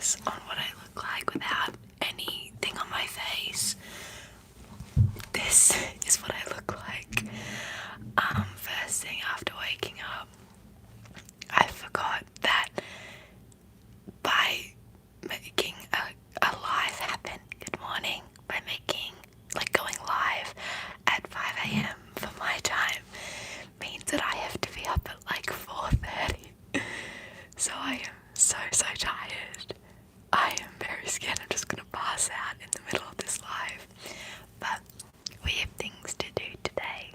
focus on what I look like without anything on my face. This is what I look like. First thing after waking up, I forgot that by making a live happen, good morning, by going live at 5 a.m. for my time, means that I have to be up at like 4:30. So I am so tired. I am very scared I'm just gonna pass out in the middle of this live. But we have things to do today.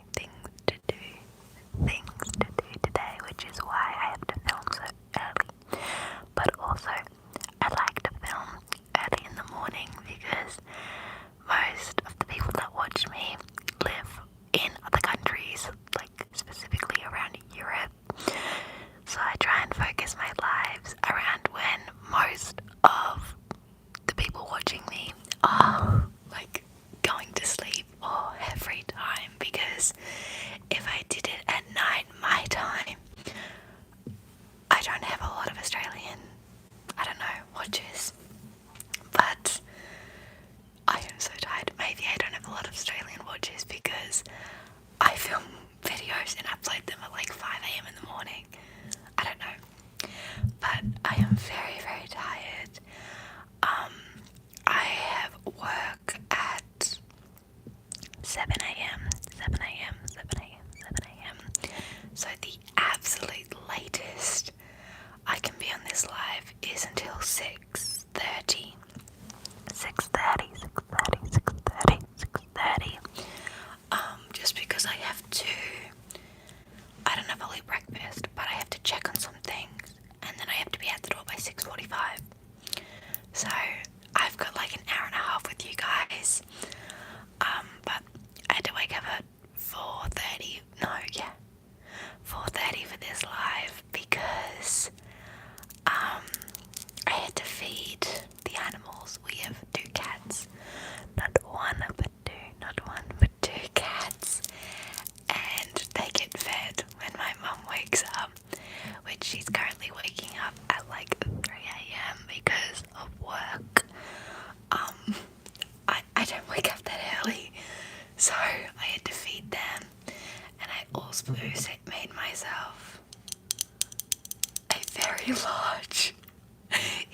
Which is why I have to film so early. But also, I like to film early in the morning because most of the people that watch me live in other countries, like specifically around Europe. So I try and focus my lives around when most of the people watching me are like going to sleep or have free time, because if I did it at night my time, I don't have a lot of Australian, watches. But I am so tired. Maybe I don't have a lot of Australian watches because I film videos and upload them at like 5 a.m. in the morning. I don't know. But I am very tired. I have work at 7 a.m. So the absolute latest I can be on this live is until 6:30. Just because I have to, I don't have a late breakfast, but I have to check on some things, and then I have to be at the door by 6:45. So I've got like an hour and a half with you guys. But I had to wake up at 4:30. 4:30 for this live because I had to feed the animals. We have 2 cats, not one but two cats, and they get fed when my mum wakes up, which she's currently waking up at like 3 a.m. because of work. I don't wake up that early, so I had to feed them, and I also made myself a very large,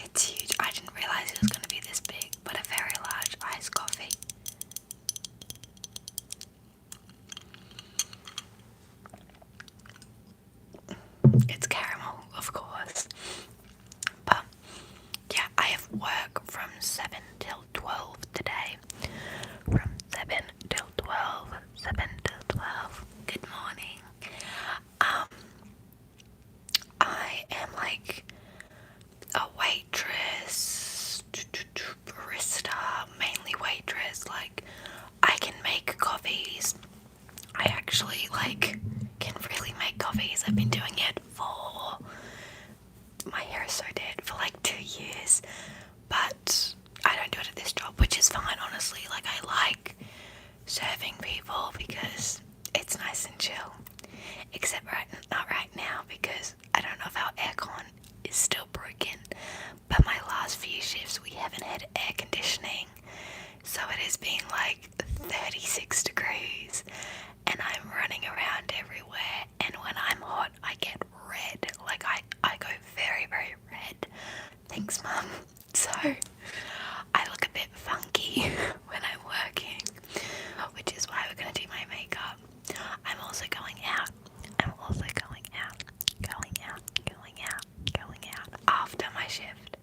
it's huge, I didn't realise it was going to be this big, but a very large iced coffee. It's caramel, of course. But yeah, I have work from 7 till 12 today. From 7 till 12. Good morning. I am like a waitress, barista, mainly waitress. Like, I can make coffees. I actually can really make coffees. I've been doing it for, my hair is so dead, for like 2 years, but I don't do it at this job, which is fine, honestly. Like, I like serving people because it's nice and chill, except not right now, because I don't know if our aircon is still broken, but my last few shifts we haven't had air conditioning, so it has been like 36 degrees and I'm running around everywhere, and when I'm hot I get red. Like, I go very red. Thanks, Mum. So I look a bit funky when I'm working, which is why we're going to do my makeup. I'm also going out after my shift.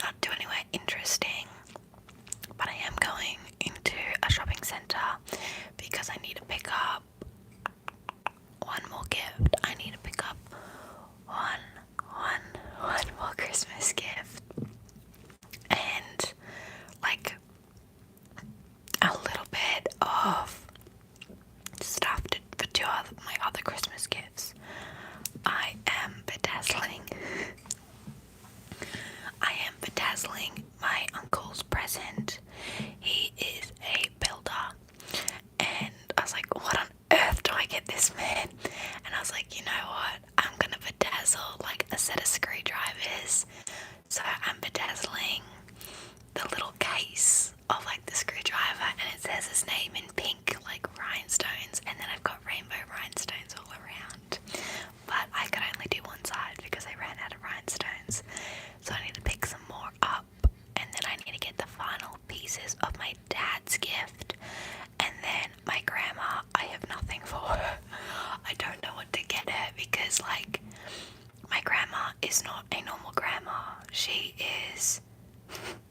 Not to anywhere interesting, but I am going into a shopping centre because I need to pick up one more gift. I need to pick up one more Christmas gift. And like,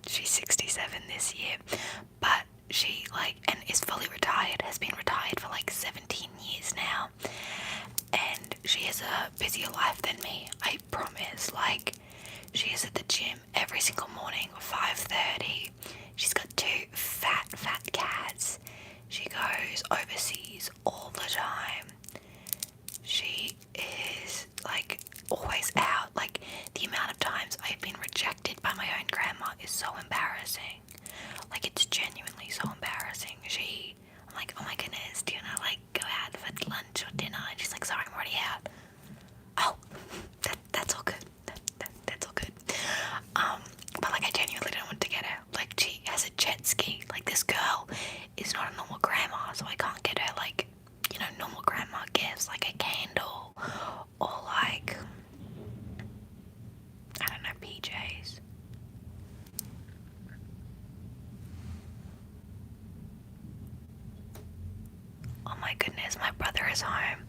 she's 67 this year, but she and is fully retired, has been retired for 17 years now, and she has a busier life than me, I promise. She is at the gym every single morning, 5:30. She's got two fat cats. She goes overseas all the time. She is always out. The amount of times I've been rejected by my own grandma is so embarrassing. It's genuinely so embarrassing. I'm like, oh my goodness, do you wanna go out for lunch or dinner? And she's like, sorry, I'm already out. Oh, that's all good. That's all good. But I genuinely don't want to get her. She has a jet ski. This girl is not a normal grandma, so I can't get her normal grandma gifts, a candle or I don't know, PJs. Oh my goodness, my brother is home.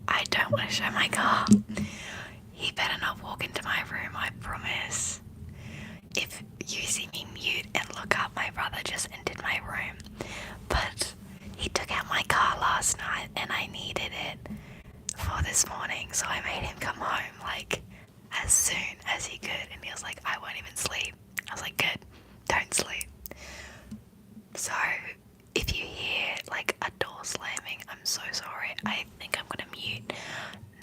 I don't want to show my car. He better not walk into my room, I promise. If you see me mute and look up, my brother just entered my room. But he took out my car last night and I needed it for this morning, so I made him come home as soon as he could, and he was like, I won't even sleep. I was like, good, don't sleep. So if you hear a door slamming, I'm so sorry. I think I'm gonna mute.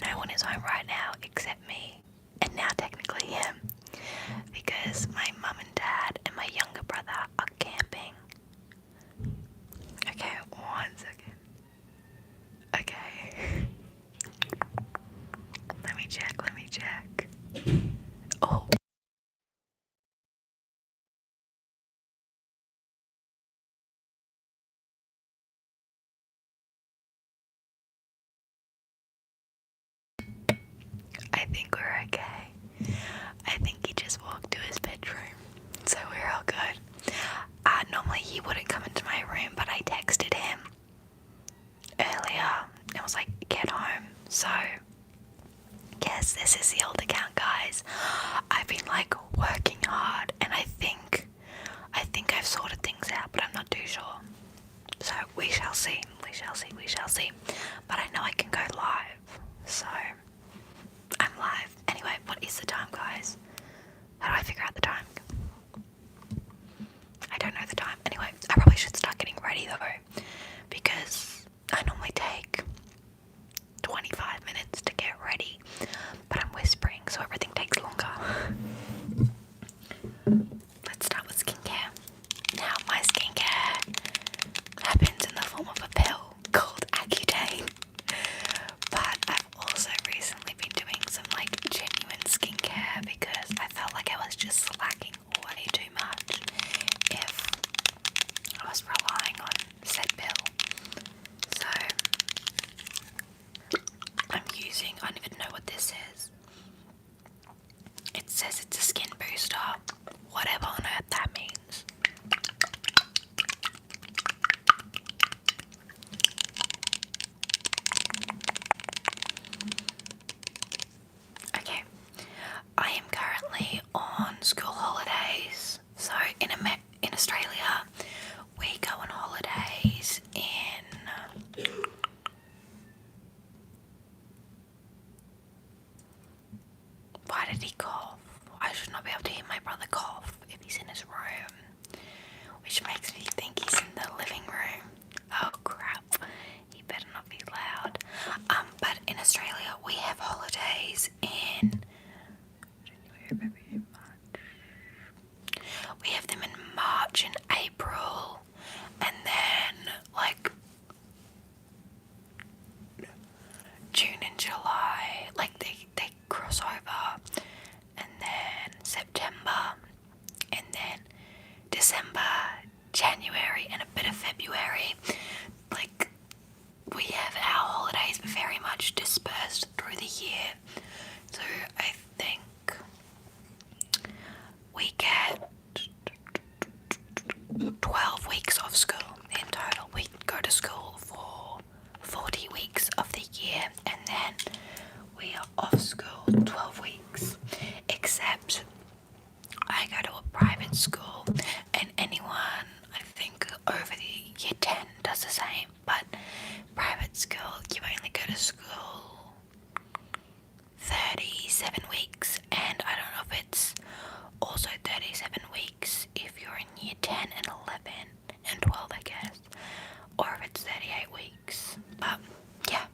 No one is home right now except me, and now technically him, because my mum and dad and my younger brother are camping. Okay, 1 second. Okay. Let me check. Oh. I think we're okay. I think he just walked to his bedroom, so we're all good. Normally he wouldn't come into my room, but I texted him earlier and was like, get home. So, yes, this is the old account, guys. I've been working hard, and I think I've sorted things out, but I'm not too sure. So we shall see. But I know I can go live, so I'm live. Anyway, what is the time, guys? How do I figure out the time? I don't know the time. Anyway, I probably should start getting ready though, because I normally take 25 minutes to get ready, but I'm whispering, so everything takes longer. Let's start with skincare. Now, my skincare happens in the form of a pill called Accutane, but I've also recently been doing some genuine skincare because I felt like I was just slacking way too much if I was relying on said pill. So I'm using, I don't even know what this is. It says it's a skin booster, whatever on earth that means. Okay, I am currently on school holidays. So in Australia, we go on holidays in why did he cough? I should not be able to hear my brother cough if he's in his room, which makes me think he's in the living room. Oh crap, he better not be loud. But in Australia we have holidays in we have them in March and April, and then June and July, they cross over, and then September, and then December, January, and a bit of February. We have our holidays very much dispersed through the year, so I think we get 12 weeks of school in total. We go to school for 40 weeks of the year, and then we are off school 12 weeks, except I go private school, and anyone, I think, over the year 10 does the same, but private school, you only go to school 37 weeks, and I don't know if it's also 37 weeks if you're in year 10 and 11 and 12, I guess, or if it's 38 weeks, but yeah,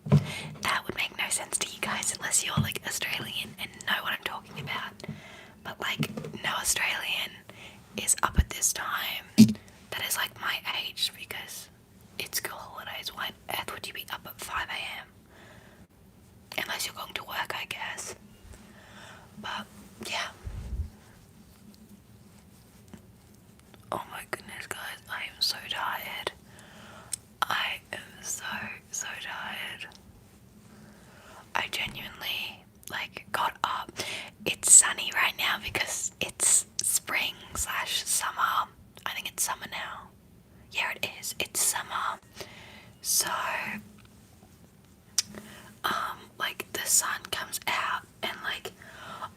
that would make no sense to you guys unless you're like Australian and know what I'm talking about. But like, no Australian is up at this time that is like my age, because it's school holidays. Why on earth would you be up at 5 a.m? Unless you're going to work, I guess. But yeah. Oh my goodness, guys, I am so tired. I am so tired. I genuinely got up. It's sunny right now because it's spring / summer. I think it's summer now. Yeah, it is. It's summer. So the sun comes out, and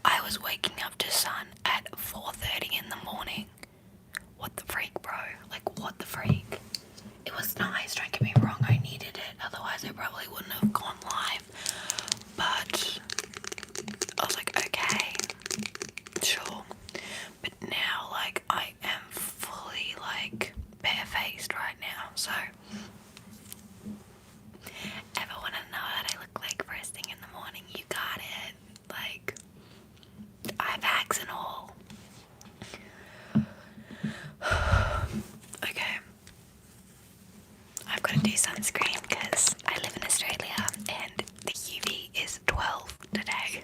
I was waking up to sun at 4:30 in the morning. What the freak, bro? What the freak? It was nice, don't get me wrong, I needed it, otherwise I probably wouldn't have gone live. But I was like, okay, sure. But now I am fully barefaced right now, so ever wanna know what I look like first thing in the morning, you got it. Eye bags and all. Okay. I've got to do sunscreen because I live in Australia and the UV is 12 today.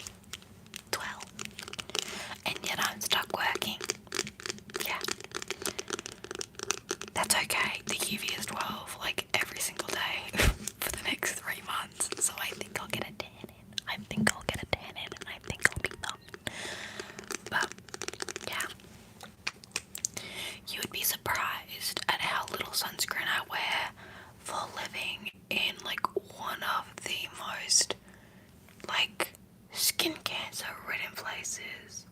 12. And yet I'm stuck working. Yeah. That's okay. The UV is 12 every single day for the next 3 months. So I think I'll get a tan in. I think I'll be fine. But yeah. You would be surprised at how little sunscreen I wear for living in one of the most skin cancer ridden places.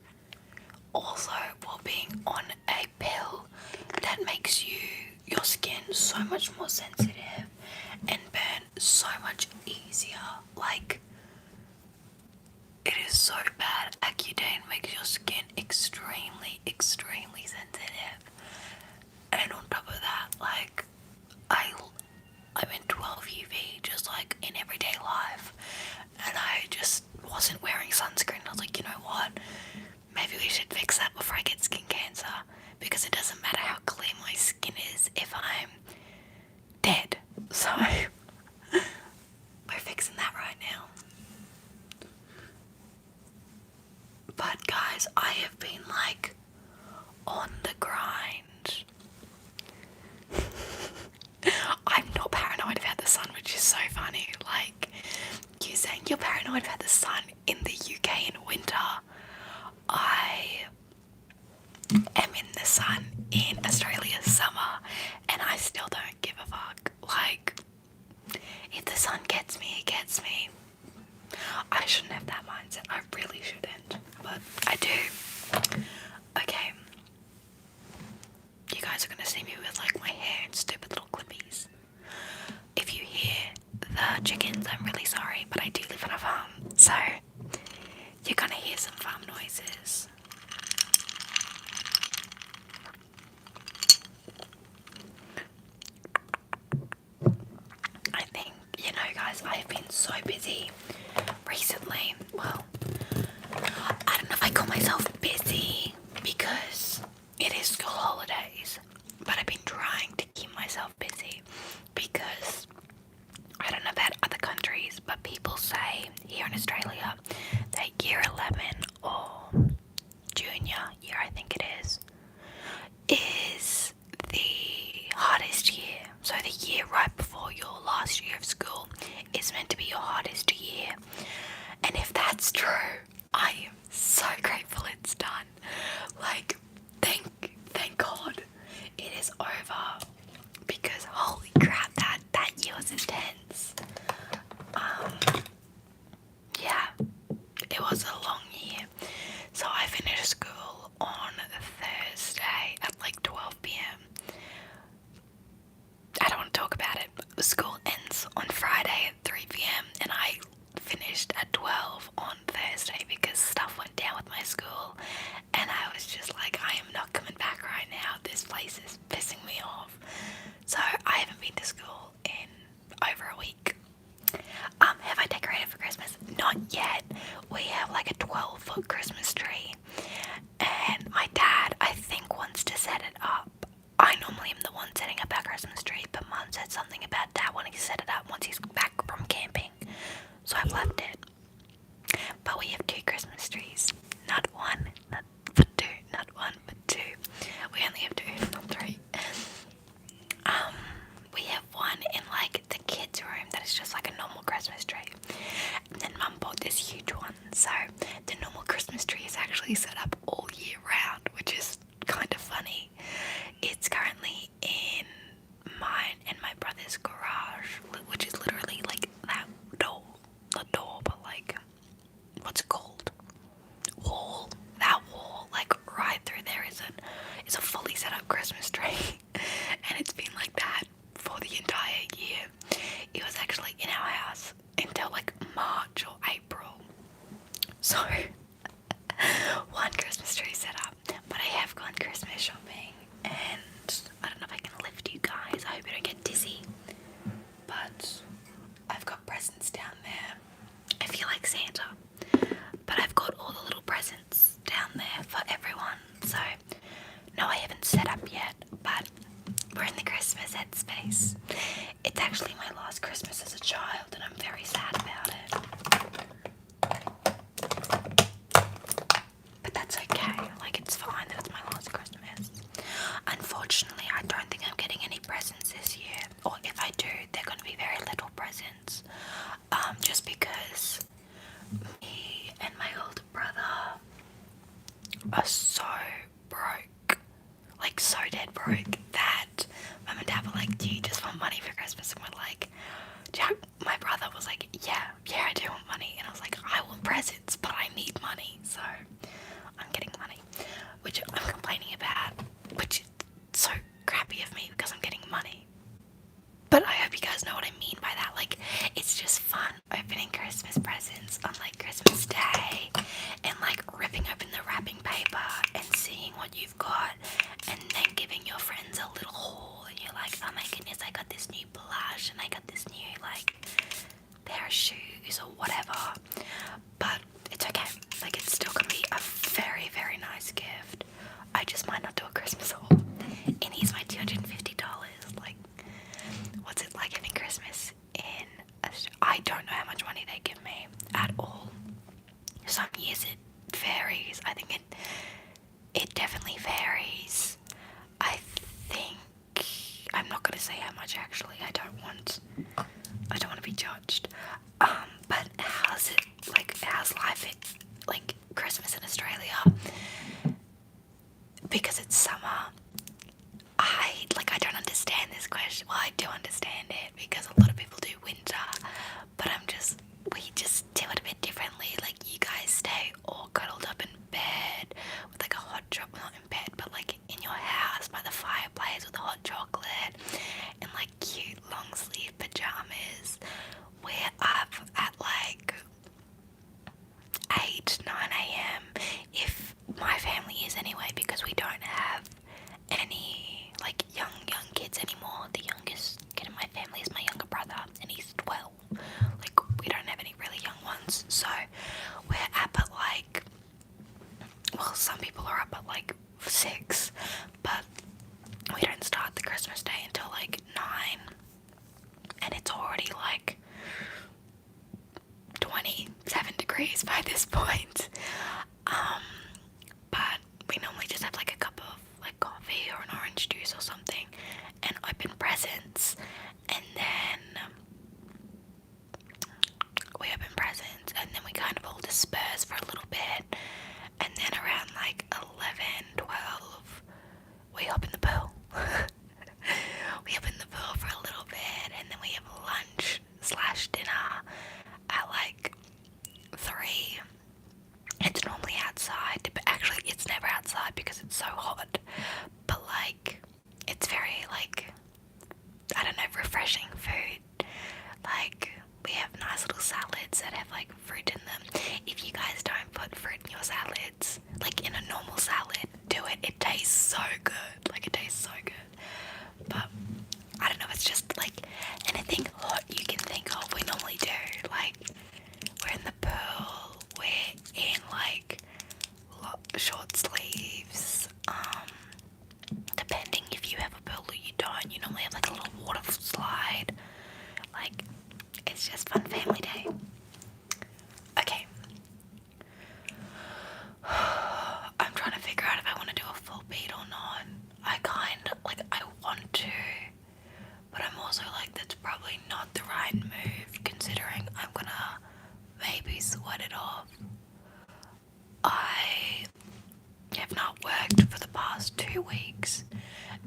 Also, while being on a pill that makes your skin so much more sensitive and burn so much easier. It is so bad. Accutane makes your skin extremely sensitive. And on top of that, I'm in 12 UV just in everyday life, and I just wasn't wearing sunscreen. I was like, you know what? Maybe we should fix that before I get skin cancer, because it doesn't matter how clear my skin is if I'm dead. So we're fixing that right now. But guys, I have been on the grind. I'm not paranoid about the sun, which is so funny. You saying you're paranoid about the sun in the UK in winter. I am in the sun in Australia's summer, and I still don't give a fuck. If the sun gets me, it gets me. I shouldn't have that mindset. I really shouldn't, but I do. Okay. You guys are gonna see me with my hair and stupid little clippies. If you hear the chickens, I'm really sorry, but I do live on a farm, so you're gonna hear some farm noises. I think, guys, I've been so busy recently. Well, I don't know if I call myself busy because it is school holidays, but I've been trying to keep myself busy because I don't know about other countries, but people say here in Australia that year 11 or junior year, I think it is the hardest year. So the year right before your last year of school is meant to be your hardest year. And if that's true, I am so grateful it's done. Thank God it is over, because holy crap, that year was intense. Yeah, it was a long year. So I finished school on Thursday. set up Christmas tree, and it's been like that for the entire year. It was actually in our house until like March or April. So, one Christmas tree set up, but I have gone Christmas shopping, and I don't know if I can lift you guys. I hope you don't get dizzy. But I've got presents down there. I feel like Santa, but I've got all the little presents down there for everyone. So, no, I haven't set up yet, but we're in the Christmas headspace. It's actually my last Christmas as a child, and I'm very sad about it. But that's okay. Like, it's fine that it's my last Christmas. Unfortunately, I don't think I'm getting any presents this year. Or if I do, they're going to be very little presents. Just because me and my older brother are so broke. Like, so dead broke that Mum and Dad were like, do you just want money for Christmas? And we're like, my brother was like, yeah, I do want money. And I was like, I want presents, but I need money. So I'm getting money, which I'm complaining about, which is so crappy of me because I'm getting money. But I hope you guys know what I mean by that. Like, it's just fun opening Christmas presents on like Christmas Day and like ripping open the wrapping paper and seeing what you've got and then giving your friends a little haul and you're like, oh my goodness, I got this new blush and I got this new like pair of shoes or whatever. But it's okay. Like, it's still gonna be a very, very nice gift. I just might not do a Christmas haul. And here's my $250. Like, what's it like having Christmas in I don't know how much money they give me at all. Some years it varies. I think it definitely varies. I think I'm not gonna say how much actually. I don't want to be judged. But how's life like Christmas in Australia? Because it's summer. I don't understand this question. Well, I do understand it because a lot of people do winter, but we just do it a bit differently. Like, you guys stay all cuddled up in bed with like a hot chocolate, not in bed, but like in your house by the fireplace with a hot chocolate and like cute long sleeve pajamas. We're up at like 8, 9 a.m. if my family is anyway, because we don't have any like young kids anymore. The youngest kid in my family is my younger brother and he's 12. Like, we don't have any really young ones, so we're up at like, well, some people are up at like 6, but we don't start the Christmas day until like 9, and it's already like 27 degrees by this point. But we normally just have like a cup of like coffee or an orange juice or something and open presents, and then we open presents and then we kind of all disperse for a little bit, and then around like 11, 12 we hop in the pool. We hop in the pool for a little bit, and then we have lunch / dinner at like 3. It's normally outside, but actually it's never outside because it's so hot. But like, it's very like, I don't know, refreshing food. Like, we have nice little salads that have like fruit in them. If you guys don't put fruit in your salads, like in a normal salad, do it. It tastes so good. Like, it tastes so good. But I don't know, it's just like anything hot you can think of, we normally do. Like, we're in the pool, we're in like short sleeves. Depending if you have a pool or you don't, you normally have like a little water slide. Like, it's just fun family day. Okay. I'm trying to figure out if I want to do a full beat or not. I want to, but I'm also like, that's probably not the right move considering I'm gonna maybe sweat it off. I have not worked for the past 2 weeks, and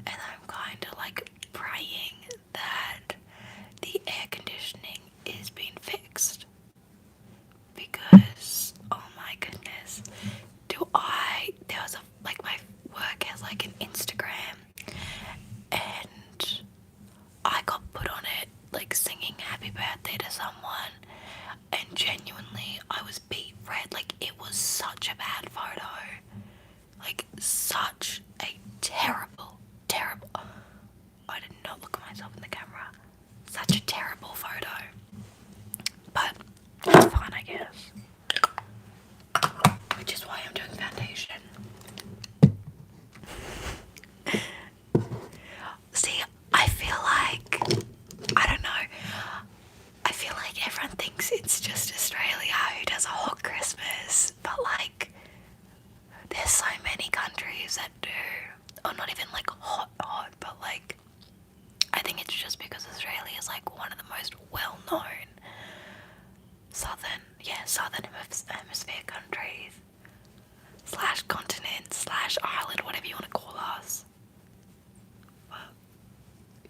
I'm kind of like praying that the air conditioning is being fixed, because oh my goodness, my work has like an Instagram someone, and genuinely I was beat red. Like, it was such a bad photo. Like, such a terrible, terrible. I did not look at myself in the camera. Such a terrible photo. But it's fine, I guess. Which is why I'm doing foundation. See, I feel like, I don't know, I feel like everyone thinks it's just Australia who does a hot Christmas, but like, there's so many countries that do, or not even like hot, but like, I think it's just because Australia is like one of the most well-known southern hemisphere countries, / continent / island, whatever you want to call us. But,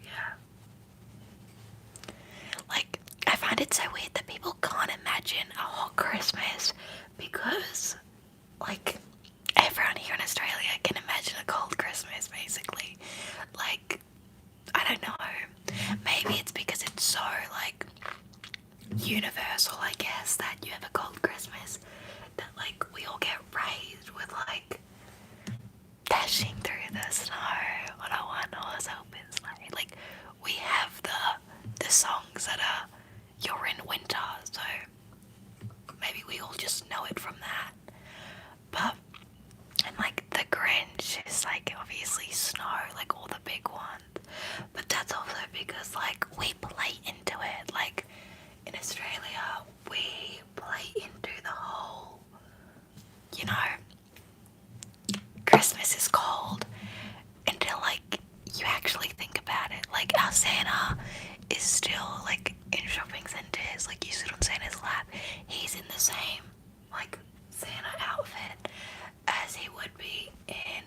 yeah. Like, I find it so weird that people can't imagine a hot Christmas because, like, everyone here in Australia can imagine a cold Christmas, basically. Like, I don't know. Maybe it's because it's so, like, universal, I guess, that you have a cold Christmas, that, like, we all get raised with, like, dashing through the snow on a one-horse open sleigh. Like, we have the songs that are, you're in winter, so maybe we all just know it from that. But, and like, the Grinch is, like, obviously snow, like, all the big ones. But that's also because, like, we play into it. Like, in Australia, we play into the whole, you know, Christmas is cold until, like, you actually think about it. Like, our Santa is still, like, in shopping centres. Like, you sit on Santa's lap. He's in the same, like, Santa outfit as he would be in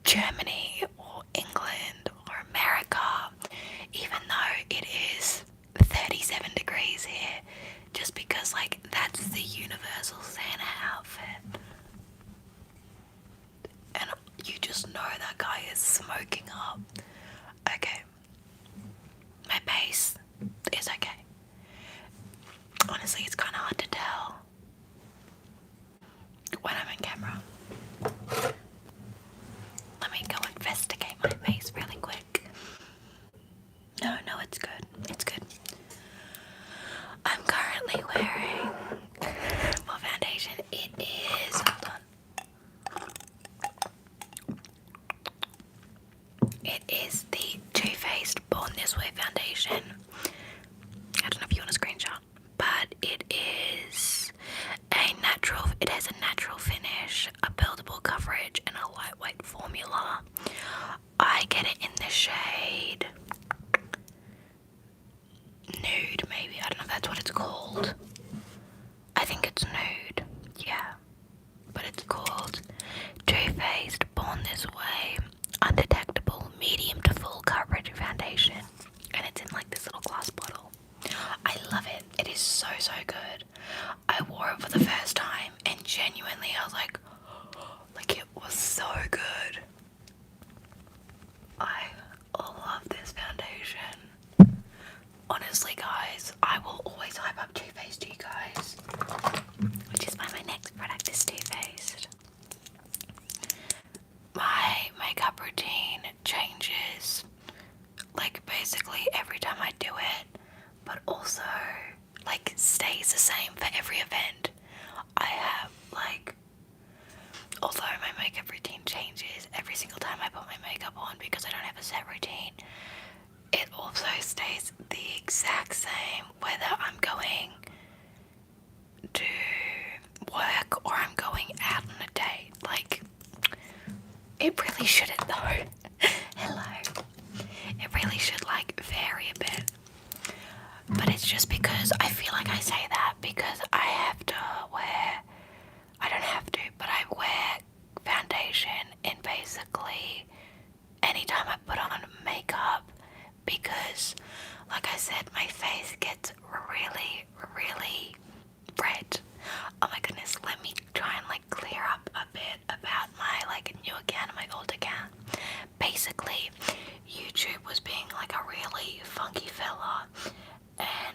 Germany or England or America, even though it is 37 degrees here, just because, like, that's the universal Santa outfit. And you just know that guy is smoking up. Okay. My pace is okay. Honestly, it's kind of hard to tell when I'm in camera. Let me go investigate my face really quick. No, it's good. It's good. I'm currently wearing my foundation. It is, hold on. It is the Too Faced Born This Way foundation. I don't know if you want a screenshot, but it has a natural finish, a buildable coverage, and a lightweight formula. I get it in the shade nude, maybe. I don't know if that's what it's called. I think it's nude, yeah. But it's called Too Faced Born This Way Undetectable Medium to Full Coverage Foundation. And it's in like this little glass bottle. I love it. It is so good. I wore it for the first time and genuinely I was like it was so good. I love this foundation. Honestly, guys, I will always hype up Too Faced to you guys, which is why my next product is Too Faced. My makeup routine changes, like, basically every time I do it, but also, like, stays the same for every event. I have, like, although my makeup routine changes every single time I put my makeup on because I don't have a set routine, it also stays the exact same whether I'm going to work or I'm going out on a date. Like, it really shouldn't though. Hello. It really should, like, vary a bit. But it's just because I feel like I say that because I have to wear, I don't have to, but I wear foundation in basically anytime I put on makeup because, like I said, my face gets really red. Oh my goodness, let me try and, like, clear up a bit about my, like, new account and my old account. Basically, YouTube was being, like, a really funky fella, and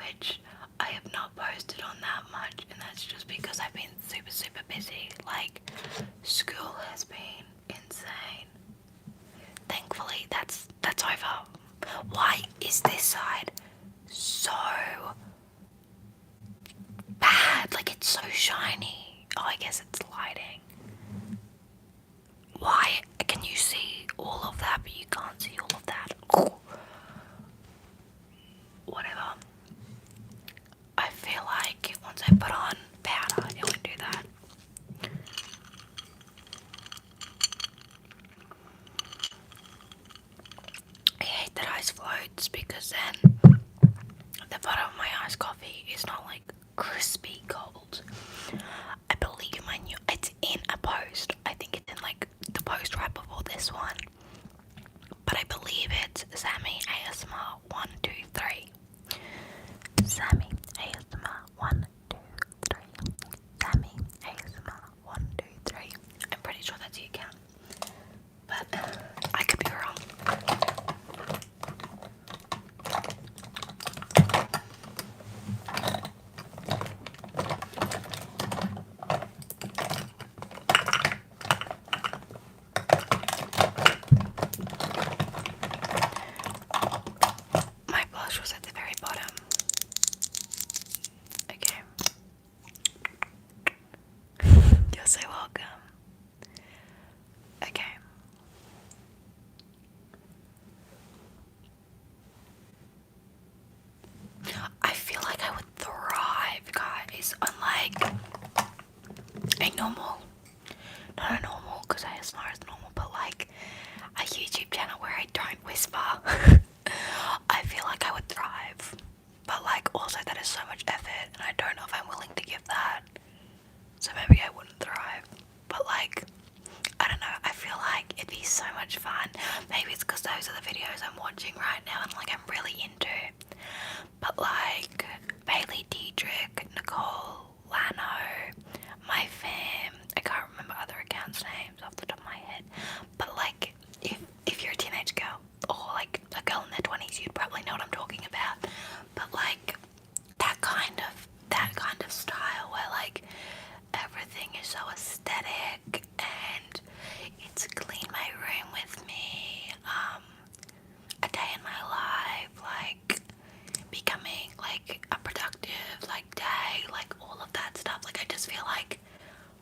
which I have not posted on that much, and that's just because I've been super busy. Like, school has been insane. Thankfully, that's over. Why is this side so bad? Like, it's so shiny. Oh, I guess it's lighting. Why can you see all of that, but you can't see all of that? Oh. Whatever. I feel like once I put on powder, it would do that. I hate that ice floats because then the bottom of my iced coffee is not like crispy cold. I believe it's in a post. I think it's in like the post right before this one. But I believe it's Sammy ASMR 123. Sammy ASMR 123. Sammy ASMR 123. I'm pretty sure that's your account. But I could be wrong. My blush was at the very bottom. Okay. You're so welcome. Okay. I feel like I would thrive, guys, on like a normal, not a normal, because ASMR is normal, but like a YouTube channel where I don't whisper. I feel like I would thrive, but like also that is so much effort, and I don't know if I'm willing to give that, so maybe I wouldn't thrive. But like, I don't know, I feel like it'd be so much fun. Maybe it's because those are the videos I'm watching right now and like I'm really into. But like Bailey Diedrich, Nicole, Lano, my fam, I can't remember other accounts' names off the top of my head. But like if you're a teenage girl or like a girl in their 20s, you'd probably know what I'm talking about. But like that kind of style where like everything is so aesthetic and it's clean my room with me, a day in my life, like becoming like a productive like day, like all of that stuff. Like I just feel like,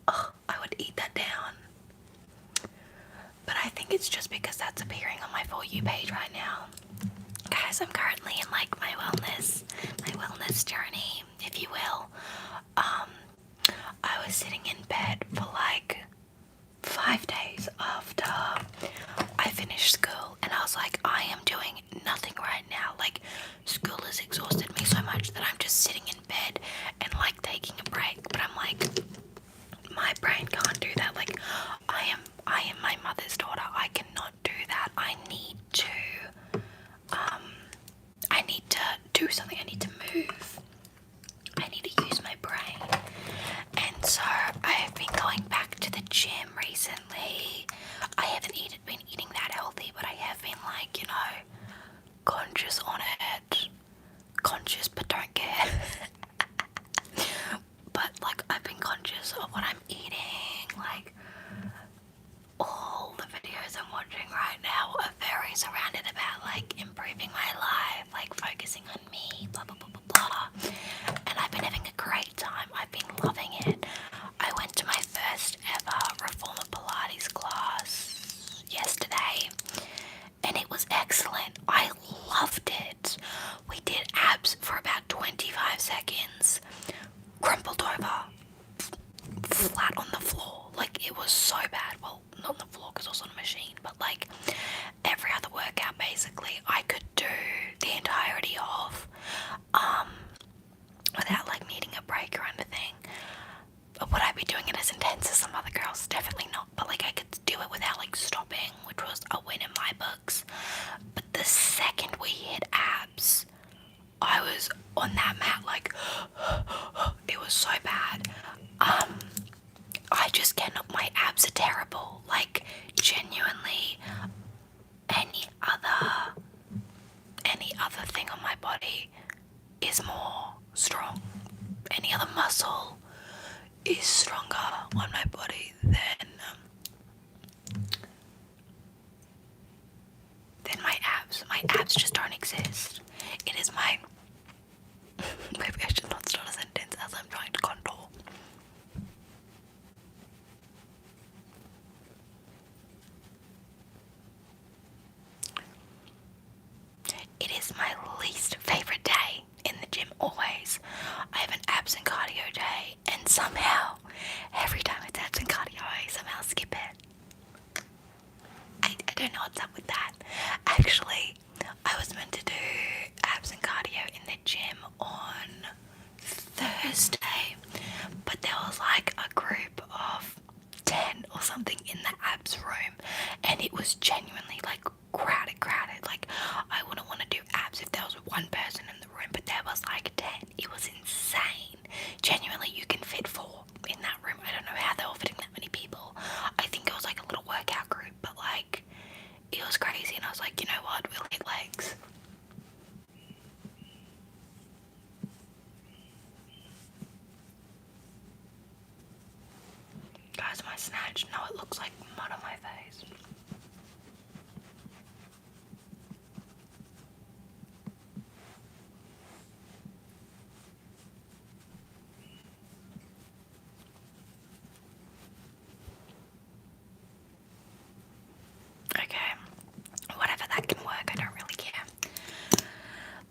oh, I would eat that down. But I think it's just because that's appearing on my For You page right now. Guys, I'm currently in like my wellness journey, if you will. I was sitting in bed for like 5 days after I finished school, and I was like, I am doing nothing right now. Like, school has exhausted me so much that I'm just sitting in bed and like taking a break. But I'm like, my brain can't do that. Like, I am my mother's daughter. I cannot do that. I need to do something. I need to move. I need to use my brain. And so I have been going back to the gym recently. I haven't been eating that healthy, but I have been like, you know, conscious on it. Conscious but don't care. muscle is stronger on my body than my abs. My abs just don't exist. It is my maybe I should not start a sentence as I'm trying to contour. It is my least favourite day in the gym always. I have an abs and cardio day, and somehow every time it's abs and cardio I somehow skip it. I don't know what's up with that. Actually, I was meant to do abs and cardio in the gym on Thursday, but there was like a group of 10 or something in the abs room, and it was genuinely like crowded. Like, I wouldn't want to do abs if there was one person in the room, but there was like 10. It was insane. Genuinely, you can fit 4 in that room. I don't know how they were fitting that many people. I think it was like a little workout group, but like, it was crazy, and I was like, you know what, we'll hit legs. Guys, my snatch, no, it looks like mud on my face. Okay, whatever, that can work, I don't really care.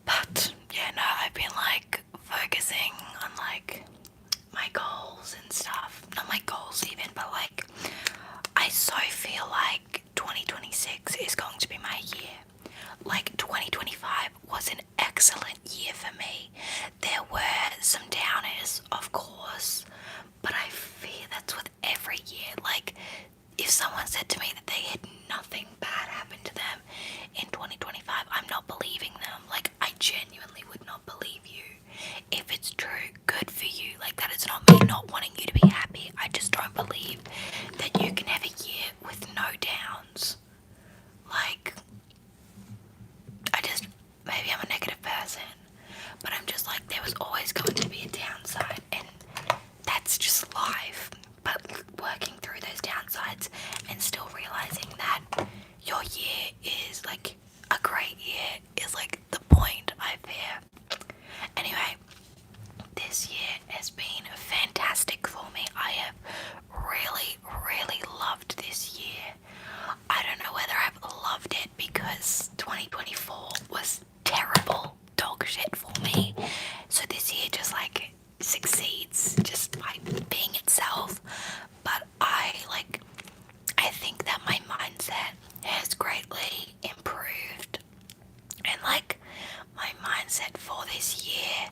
But yeah, no, I've been like focusing on like my goals and stuff. Not my goals even, but like, I so feel like 2026 is going to be my year. Like, 2025 was an excellent year for me. There were some downers, of course, but I fear that's with every year. Like, if someone said to me that they had nothing bad happen to them in 2025, I'm not believing them. Like, I genuinely would not believe you. If it's true, good for you. Like, that is not me not wanting you to be happy. I just don't believe that you can have a year with no downs. Like, maybe I'm a negative person, but I'm just like, there was always going to be a downside, and that's just life. But working through those downsides and still realizing that your year is like a great year is like the point, I fear. Anyway, this year has been fantastic for me. I have really loved this year. I don't know whether I've loved it because 2024 was terrible dog shit for me. So this year just like succeeds just by being itself. But I think that my mindset has greatly improved. And like, my mindset for this year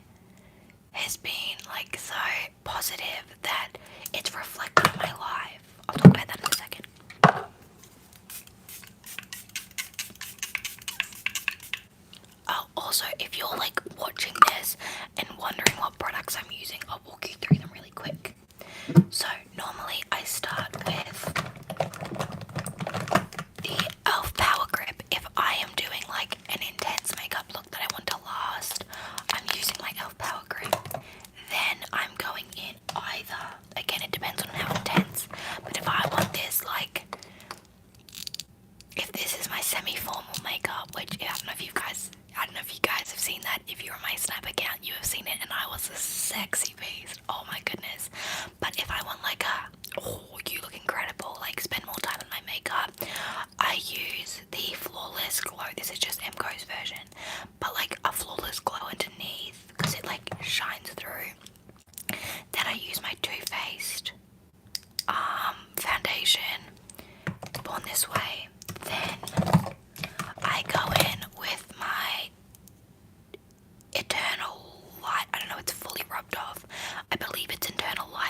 has been like so positive that it's reflected in my life. I'll talk about that in a second. Oh, also, if you're like watching this and wondering what products I'm using, I'll walk you through them really quick. So normally I start with the e.l.f. Power Grip. If I am doing like an intense makeup look that I want to last, I'm using my e.l.f. Power Grip. Then I'm going in either, again it depends on how intense, but if I want this like, if this is my semi-formal makeup, which I don't know if you guys have seen that. If you're on my Snap account, you have seen it, and I was a sexy beast. Oh my goodness. But if I want like you look incredible, like spend more time on my makeup, I use the Flawless Glow. This is just MCO's version, but like a flawless glow underneath because it like shines through. Then I use my Too Faced foundation, Born This Way. Then I go in with my Eternal Light. I don't know, it's fully rubbed off. I believe it's Eternal Light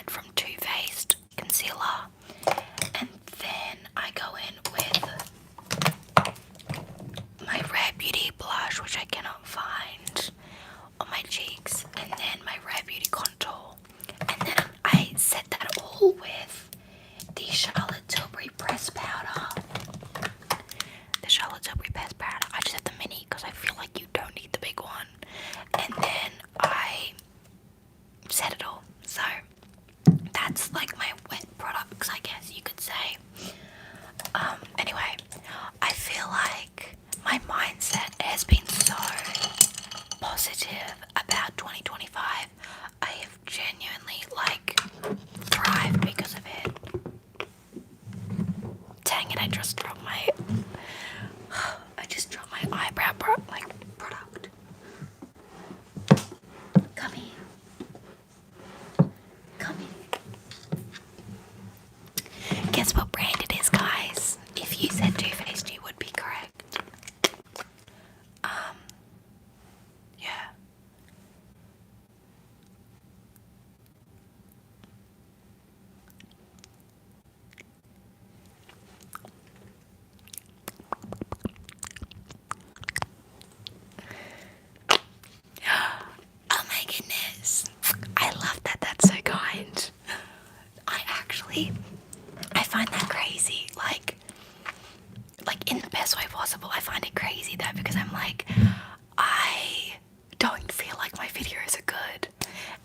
honestly, I find that crazy. Like in the best way possible. I find it crazy though, because I'm like, I don't feel like my videos are good.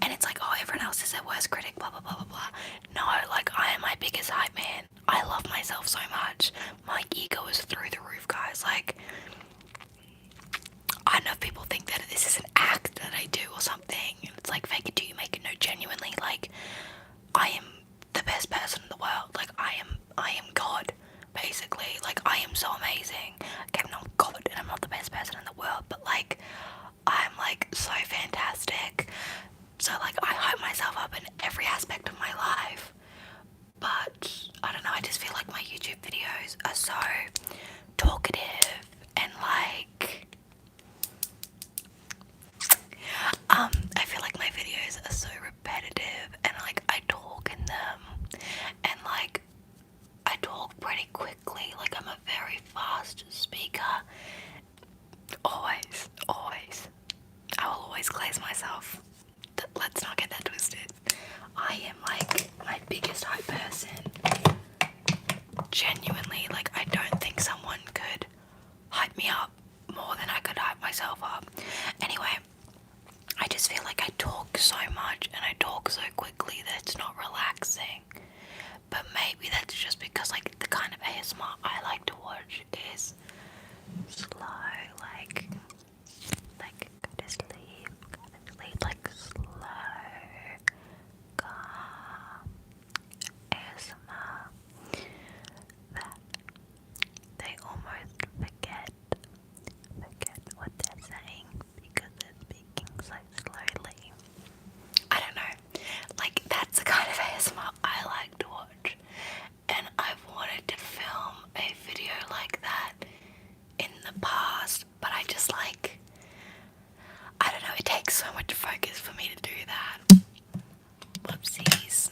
And it's like, oh, everyone else is their worst critic, blah, blah, blah, blah, blah. No, like, I am my biggest hype man. I love myself so much. My ego is through the roof, guys. Like, I don't know if people think that this is an act that I do or something. It's like, fake it till you make it. No, genuinely, like, I am the best person in the world. Like, I am God, basically. Like, I am so amazing. Okay, I'm not God and I'm not the best person in the world, but like, I'm like so fantastic. So like, I hype myself up in every aspect of my life. But I don't know, I just feel like my YouTube videos are so talkative and like, I feel like my videos are so repetitive and like I talk in them and like I talk pretty quickly. Like, I'm a very fast speaker. Always. I will always glaze myself. Let's not get that twisted. I am like my biggest hype person. Genuinely, like, I don't think someone could hype me up more than I could hype myself up. Anyway, I just feel like I talk so much and I talk so quickly that it's not relaxing. But maybe that's just because like the kind of ASMR I like to watch is slow, like go to sleep, like slow, calm ASMR that they almost forget what they're saying because they're speaking so slowly. I don't know, like that's the kind of ASMR I like to watch, and I've wanted to film a video like that in the past, but I just like, I don't know, it takes so much focus for me to do that. Whoopsies.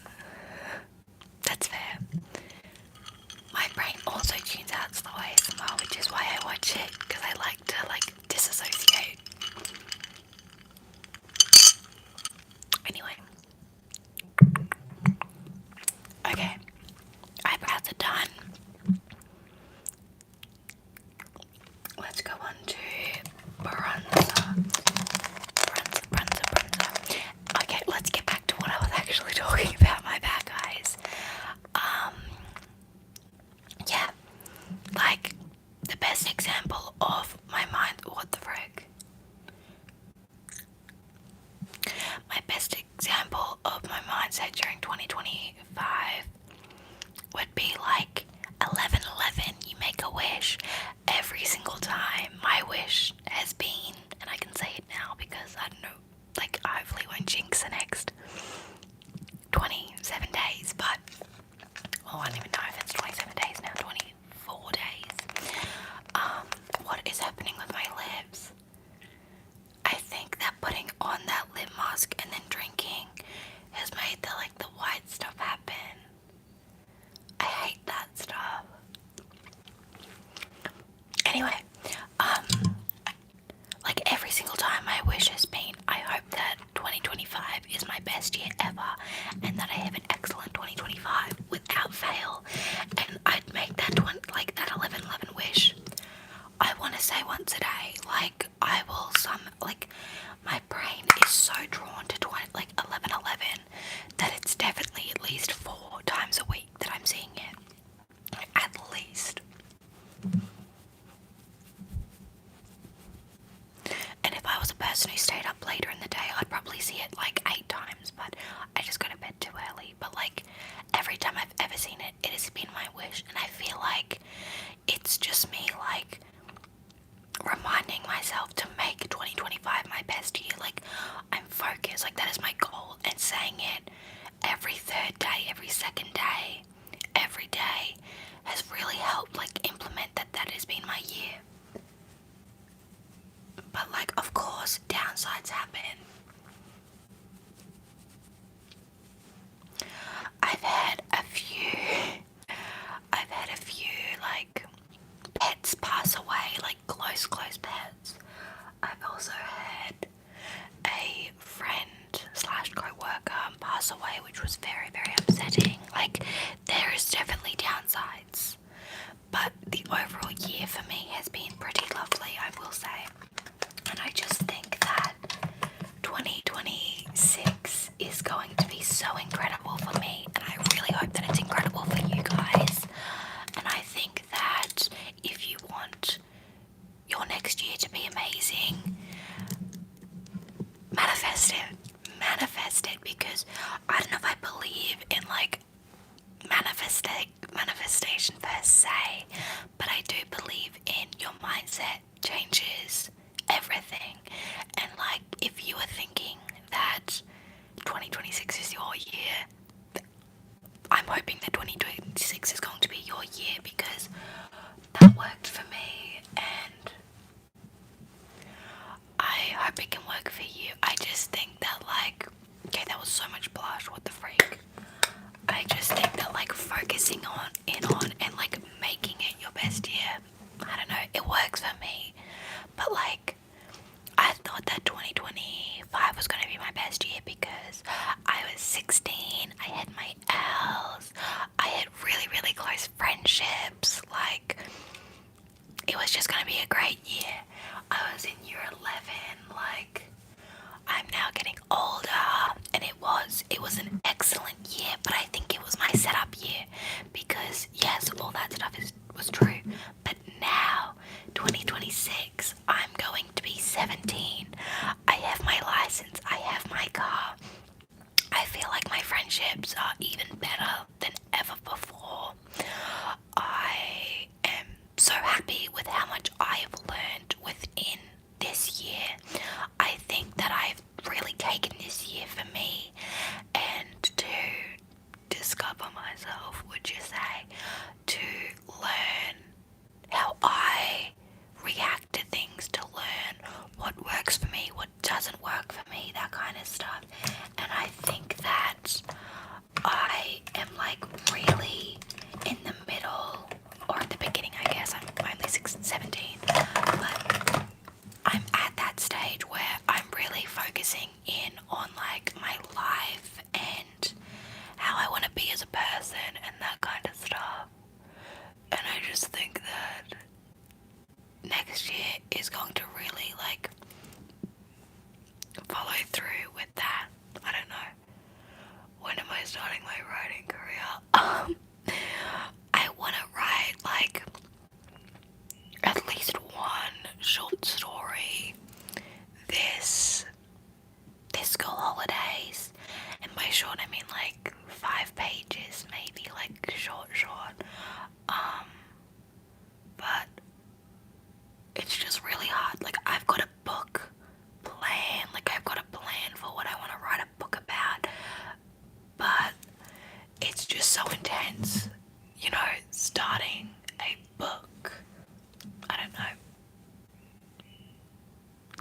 That's fair. My brain also tunes out slow ASMR, which is why I watch it, because I like to like disassociate. Anyway. Okay. Eyebrows are done. Let's go on to bronzer. Bronzer. Okay, let's get back to what I was actually talking about. My bad, guys. Yeah, like the best example of my mind. What the frick? My best example of my mindset during 2025 would be like 11:11. You make a wish every single time. My wish has been, and I can say it now because I don't know, like I hopefully won't jinx the next 27 days, but I don't even know if it's 27 days now, 24 days. What is happening with my lips? I think that putting on that lip mask and then drinking has made the white stuff happen. I hate that stuff. Anyway, like every single time my wish has been, I hope that 2025 is my best year ever and that I have an excellent 2025 without fail. And I'd make that one, like that 11:11 wish. I want to say once a day, like I will like my brain is so drawn to 11:11 that it's definitely at least 4 times a week that I'm seeing it. At least. And if I was a person who stayed up later in the day, I'd probably see it like 8 times, but I just go to bed too early. But like every time I've ever seen it, it has been my wish, and I feel like it's just me like reminding myself to make 2025 my best year. Like I'm focused, like that is my goal. going to be so incredible for me, and I really hope that it's incredible for you guys. And I think that if you want your next year to be amazing, manifest it, because I don't know if I believe in like manifestation per se, but I do believe in your mindset changes everything. And like, if you are thinking that 2026 is your year, I'm hoping that 2026 is going to be your year, because that worked for me, and I hope it can work for you. I just think that like, okay, that was so much blush, what the freak. I just think that like focusing on and like making it your best year, I don't know, it works for me. But like, I thought that 2025 was going to be my best year because I was 16, I had my L's, I had really, really close friendships, like, it was just going to be a great year. I was in year 11, like, I'm now getting older, and it was an excellent year, but I think it was my setup year, because yes, all that stuff was true, but now, 2026, I'm going to be 17, I have my license, I have my car, I feel like my friendships are even better than ever before. I am so happy with how much I have learned within this year. I think that I've really taken this year for me and to discover myself, would you say, to learn how I react to things, to learn what works for me, what doesn't work for me, that kind of stuff. And I think that I am like really in the middle, or at the beginning, I guess. I'm only 17, but I'm at that stage where I'm really focusing in on like my life and how I want to be as a person and that kind of stuff. And I just think that next year is going to really like follow through with that. I don't know. When am I starting my writing career? I want to write like at least one short story this school holidays, and by short I mean like 5 pages, maybe, like short. But it's just really hard. Like, I've got a book plan, like I've got a plan for what I want to write a book about, but it's just so intense, you know, starting a book. I don't know,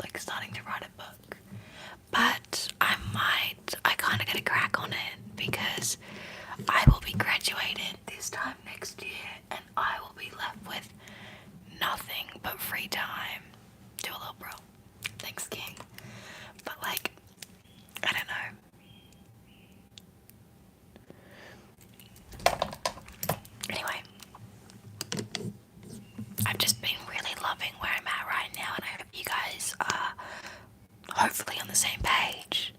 like starting to write a book. But I kind of get a crack on it, because I will be graduated this time next year, and I will be left with nothing but free time. Do a little bro. Thanks, King. But like, I don't know. Anyway, I've just been really loving where I'm at right now, and I hope you guys are hopefully on the same page.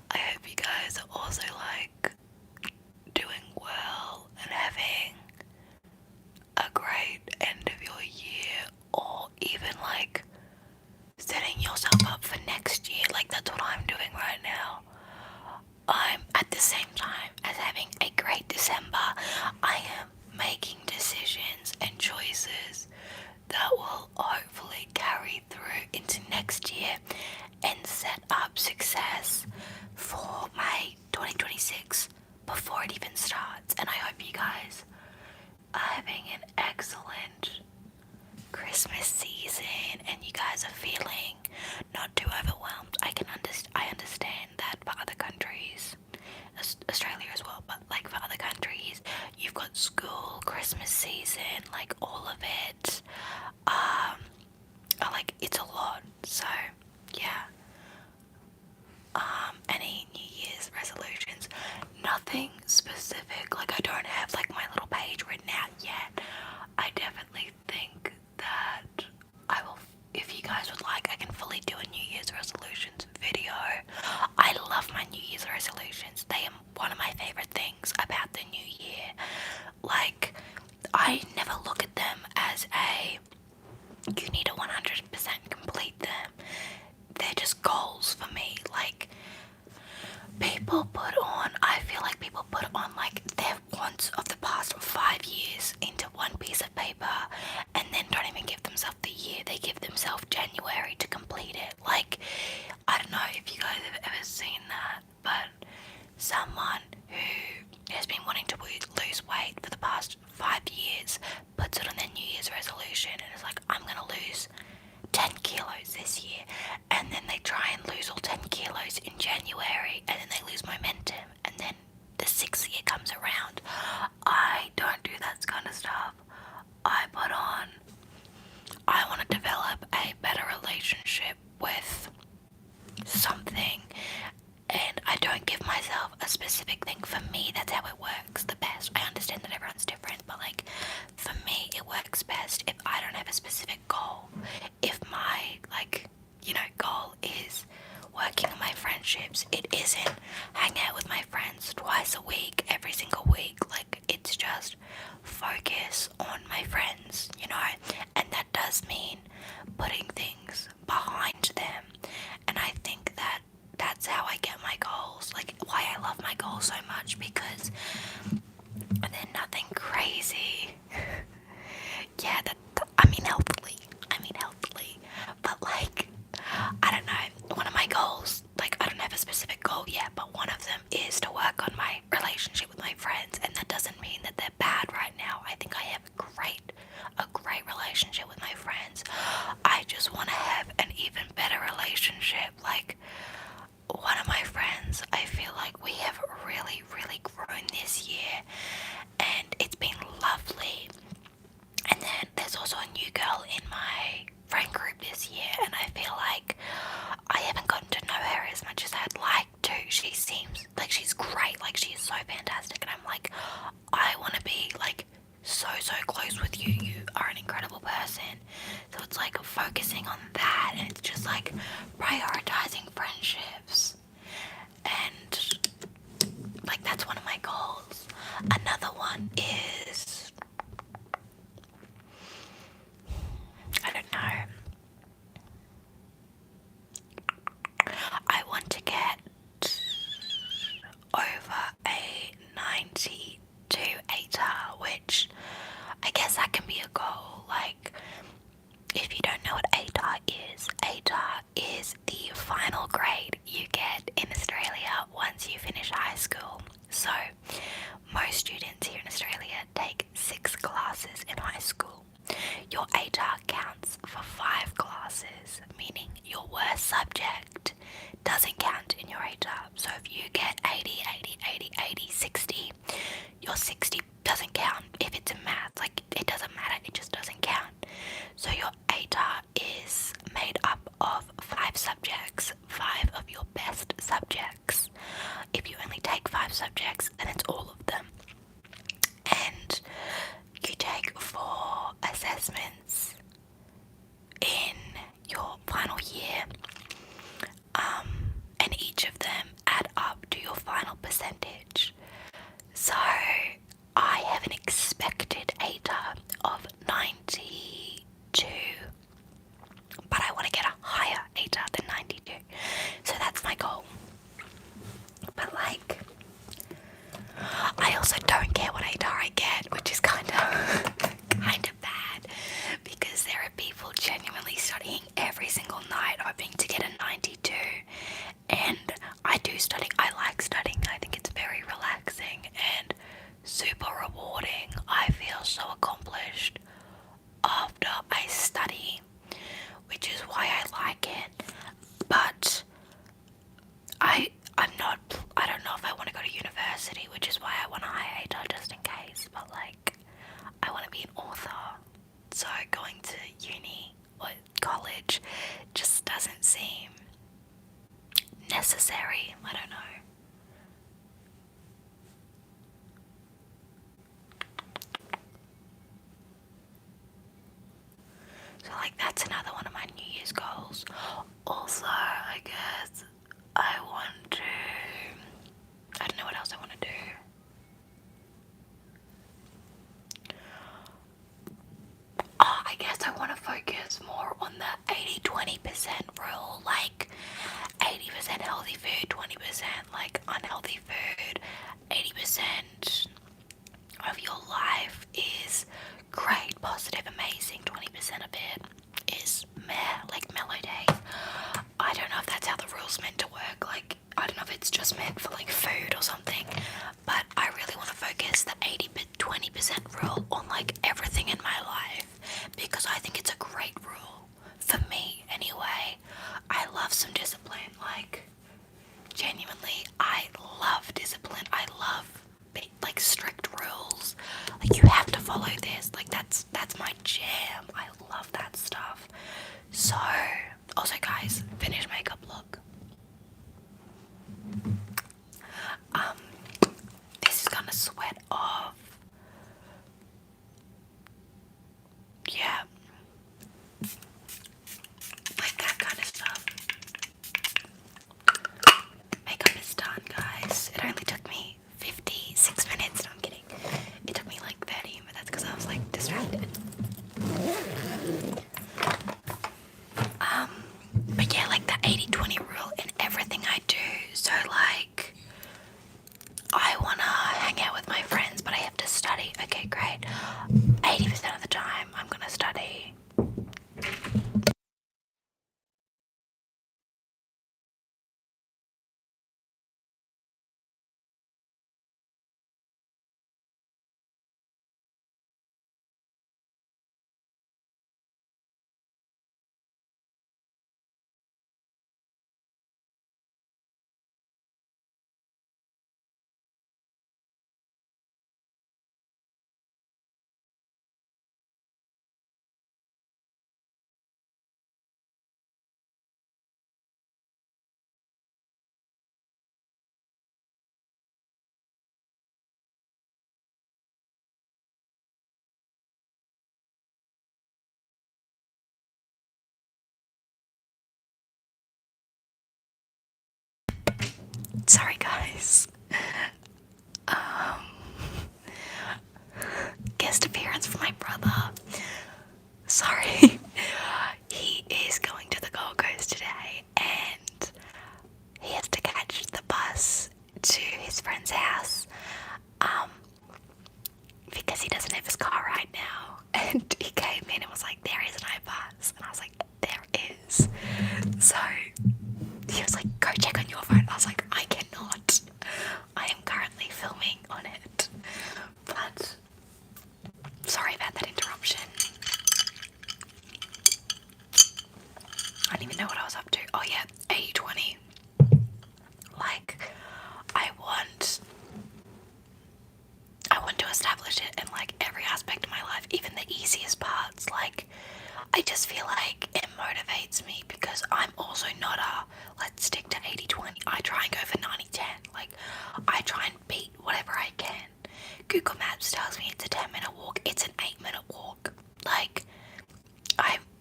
I hope you guys are also like doing well and having a great end of your year, or even like setting yourself up for next year. Like, that's what I'm doing right now. I'm at the same time as having a great December, I am making decisions and choices that will hopefully carry through into next year and set up success for my 2026 before it even starts. And I hope you guys are having an excellent Christmas season and you guys are feeling not too overwhelmed. I understand that for other countries, Australia as well, but like for other countries, you've got school, Christmas season, like all of it. Like, it's a lot. So yeah. Any New Year's resolutions? Nothing specific. Like, I don't have like my little page written out yet. I definitely think that I will, if you guys would like, I can fully do a New Year's goals for me. Like, I feel like people put on like their wants of the past 5 years into one piece of paper and then don't even give themselves the year. They give themselves January to complete it. Like, I don't know if you guys have ever seen that, but someone who has been wanting to lose weight for the past 5 years puts it on their New Year's resolution and is like, I'm gonna lose 10 kilos this year, and then they try and lose all 10 kilos in January, and then they lose momentum, and then the 6th year comes around. I don't do that kind of stuff. I want to develop a better relationship with something, and I don't give myself a specific thing. For me, that's how it works the best. I understand that everyone's different, but like, for me, it works best if I don't have a specific goal. If my, goal is working on my friendships, it isn't hang out with my friends twice a week, every single week. Like, it's just focus on my friends, and that does mean putting things behind them. And I think that that's how I get my goals. Like, why I love my goals so much, because they're nothing crazy. Yeah, healthily. But like, I don't know, one of my goals, like, I don't have a specific goal yet, but one of them is to work on my relationship with my friends, and that doesn't mean that they're bad right now. I think I have a great relationship with my friends. I just want to have an even better relationship. Like, one of my friends, I feel like we have really, really grown this year, and it's been lovely. And then there's also a new girl in my friend group this year, and I feel like I haven't gotten to know her as much as I'd like to. She seems like she's great, like she's so fantastic, and I'm like, I want to be like so close with you. You are an incredible person. So it's like focusing on that, and it's just like prioritizing friendships, and like, that's one of my goals. Another one is, I don't know, I want to get over a 92 ATAR, which I guess that can be a goal. Like, if you don't know what ATAR is the final grade you get in Australia once you finish high school. So, most students here in Australia take 6 classes in high school. Your ATAR counts for 5 classes, meaning your worst subject doesn't count in your ATAR. So if you get 80, 60, your 60 doesn't count if it's in math. Like, it doesn't matter, it just doesn't count. So your ATAR is made up of 5 subjects, 5 of your best subjects. If you only take 5 subjects, then it's all of them. And you take 4 assessments in your final year, and each of them add up to your final percentage. So I have an expected ATAR of 92, but I want to get a higher ATAR than 92. So that's my goal. But like, I also don't care what ATAR I get, which is kind of bad, because there are people genuinely studying every single night hoping to get a 92, and I do study. I like studying. I think it's very relaxing and super rewarding. I feel so accomplished after I study, which is why I like it. But I don't know if I want to go to university, which is why I want a high ATAR just in case. But like, I want to be an author, so going to uni or college just doesn't seem necessary. I don't know. So like, that's another one of my New Year's goals. Also, I guess I don't know what else I want to do. Oh, I guess I want to focus more on the 80-20% rule. Like, 80% it's just meant for like food or something. But I really want to focus the 80-20% rule on like everything in my life, because I think it's a great rule for me anyway. I love some discipline, like genuinely, I love discipline. I love like strict rules. Like you have to follow this. Like that's my jam. I love that stuff. So, also guys, finish makeup look. This is gonna sweat off. Yeah. Like that kind of stuff. Makeup is done, guys. It only took me 56 minutes. No, I'm kidding. It took me like 30, but that's because I was like distracted. But yeah, like the 80-20 rule in everything I do. So like, I wanna hang out with my friends, but I have to study. Okay, great. 80% of the time, I'm gonna study. Sorry, guys. Guest appearance for my brother. Sorry. He is going to the Gold Coast today, and he has to catch the bus to his friend's house. Because he doesn't have his car right now. And he came in and was like, there is no bus. And I was like, there is. So he was like, go check on your phone. I was like, I cannot. I am currently filming on it. But sorry about that interruption. I don't even know what I was up to. Oh yeah, 80-20. Like, I want to establish it in like every aspect of my life, even the easiest parts. Like, I just feel like it motivates me because I'm also not a let's stick to 80-20. I try and go for 90-10. Like, I try and beat whatever I can. Google Maps tells me it's a 10-minute walk. It's an 8-minute walk. Like,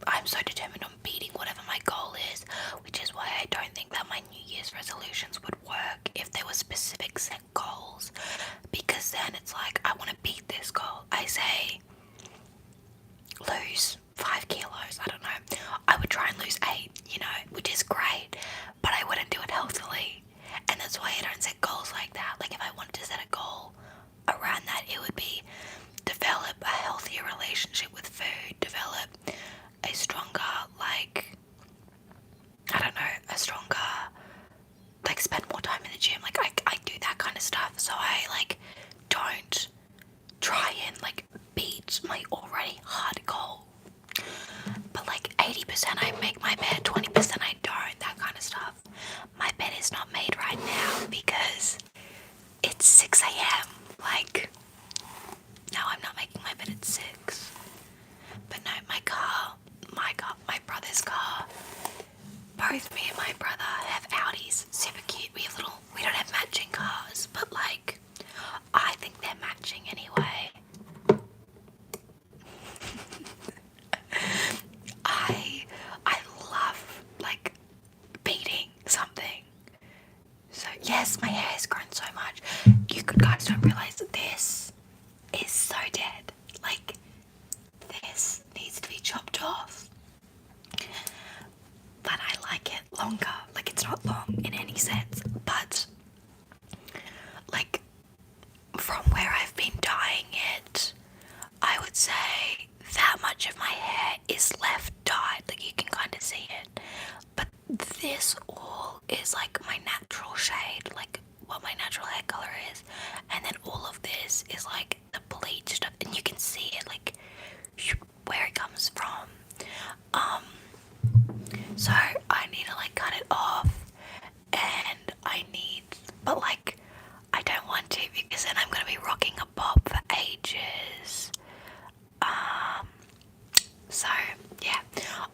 I'm so determined on beating whatever my goal is, which is why I don't think that my New Year's resolutions would work if there were specific set goals, because then it's like, I want to beat this goal. I say lose 5 kilos, I don't know. I would try and lose 8, which is great, but I wouldn't do it healthily. And that's why I don't set goals like that. Like, if I wanted to set a goal around that, it would be develop a healthier relationship with food, develop a stronger, like, I don't know, like, spend more time in the gym. Like, I do that kind of stuff, so I, like, don't try and, like, beat my already hard goal. But, like, 80% I make my bed, 20% I don't, that kind of stuff. My bed is not made right now because it's 6 a.m. Like, no, I'm not making my bed at 6. But no, my brother's car, both me and my brother have Audis, super cute. We don't have matching cars, but like, I think they're matching anyway. I love, like, beating something. So yes, my hair has grown so much. You guys don't realise that this is so dead. Like, this needs to be chopped off. But I like it longer. Like, it's not long in any sense, but like, from where I've been dyeing it, I would say that much of my hair is left dyed. Like, you can kind of see it. But this all is like my natural shade, like what my natural hair color is, and then all of this is like the bleach stuff, and you can see it like where it comes from. So I need to like cut it off, and but like I don't want to because then I'm gonna be rocking a bob for ages. So yeah,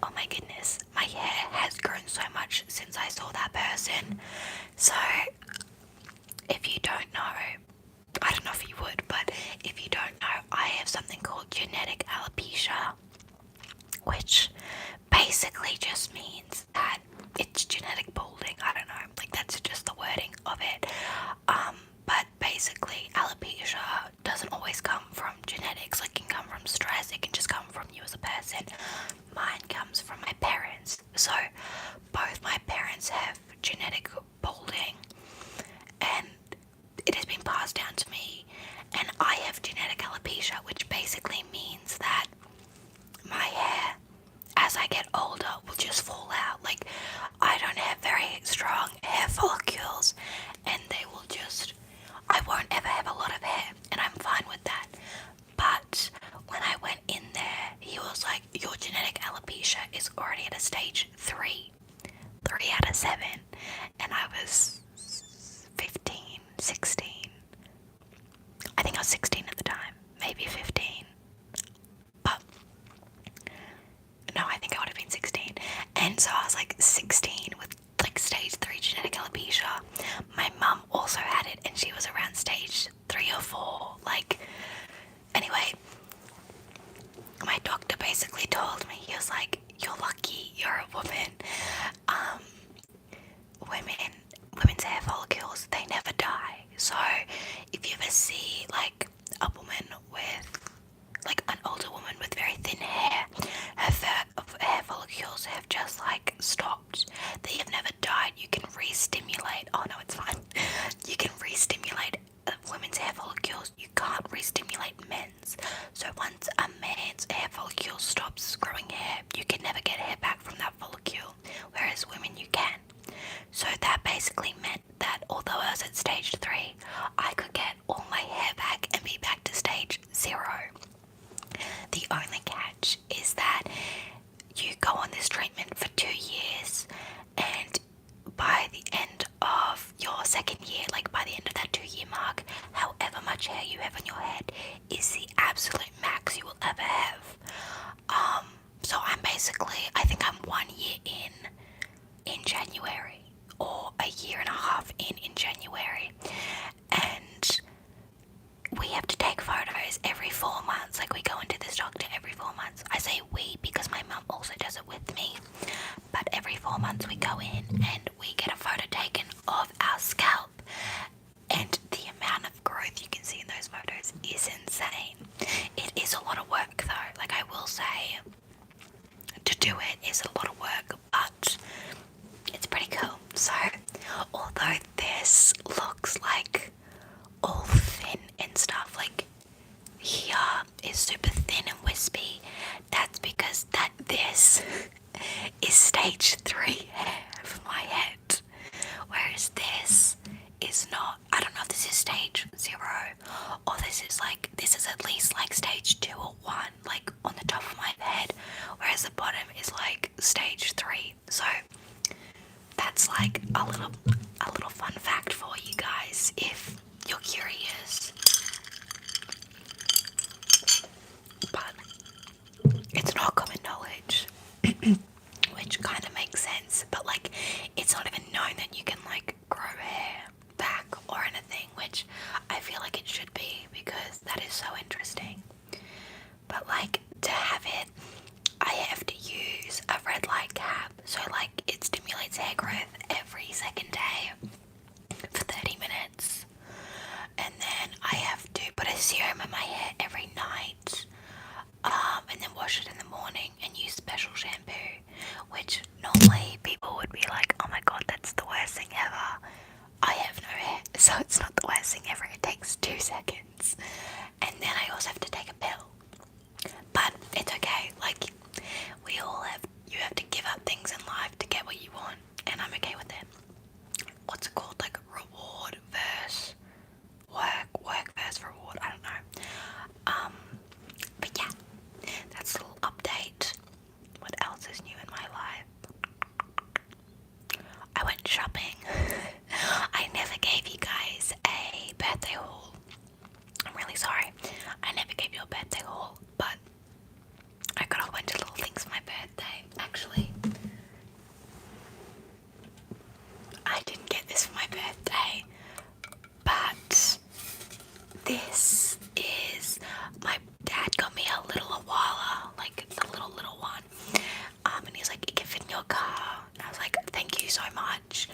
oh my goodness, my hair has grown so much since I saw that person. So if you don't know, I don't know if you would, but if you don't know, I have something called genetic alopecia, which basically just means that it's genetic balding. I don't know, like that's just the wording of it. But basically, alopecia doesn't always come from genetics. Like, it can come from stress. It can just come from you as a person. Mine comes from my parents. So, both my parents have genetic balding, and it has been passed down to me. And I have genetic alopecia, which basically means that my hair, as I get older, will just fall out. Like, I don't have very strong hair follicles, and they will just, I won't ever have a lot of hair, and I'm fine with that. But when I went in there, he was like, your genetic alopecia is already at a stage 3 out of 7, and I was 15, 16. I think I was 16 at the time, maybe 15, but no, I think I would have been 16. And so I was like 16 with like stage 3 genetic alopecia. My mum also had it, and she was around stage 3 or 4. Like, anyway, my doctor basically told me, he was like, you're lucky, you're a woman. Women's hair follicles, they never die. So if you ever see like a woman with, like an older woman with very thin hair, her hair follicles have just like stopped. They have never died. You can re-stimulate. Oh no, it's fine. You can re-stimulate women's hair follicles. You can't re-stimulate men's. So once a man's hair follicle stops growing hair, you can never get hair back from that follicle, whereas women you can. So that basically meant that although I was at stage 3, I could get all my hair back and be back to stage 0. The only catch is that you go on this treatment for 2 years, and by the end of your second year, like by the end of that 2-year mark, however much hair you have on your head is the absolute max you will ever have. So I'm basically, I think I'm 1 year in January, or a year and a half in January, and we have to take photos every 4 months. Like, we go into this doctor every 4 months. I say we because my mum also does it with me. But every 4 months we go in and we get a photo taken of our scalp. And the amount of growth you can see in those photos is insane. It is a lot of work though. Like, I will say, to do it is a lot of work, but it's pretty cool. So, although this looks like all thin and stuff, like here is super thin and wispy, that's because this is stage 3 hair for my head, whereas this is not. I don't know if this is stage 0 or this is at least like stage 2 or 1, like on the top of my head, whereas the bottom is like stage 3. So that's like a little fun fact for you guys if you're curious. But it's not common knowledge, which kind of makes sense. But like, it's not even known that you can like grow hair back or anything, which I feel like it should be because that is so interesting. But like, to have it, I have to use a red light cap, so like it stimulates hair growth every second day for 30 minutes, and then I have to put a serum in my hair every night, and then wash it in the morning and use special shampoo, which normally people would be like, oh my god, that's the worst thing ever. I have no hair, so it's not the worst thing ever. It takes 2 seconds, and then I also have to take a pill, but it's okay. Like, you have to give up things in life to get what you want, and I'm okay with it. shopping. I never gave you guys a birthday haul. I'm really sorry. I never gave you a birthday haul, but I got a whole bunch of little things for my birthday. Actually, I didn't get this for my birthday, but this is my dad got me a little Awala, like the little one. And he's like, it can fit in your car. And I was like, thank you so much.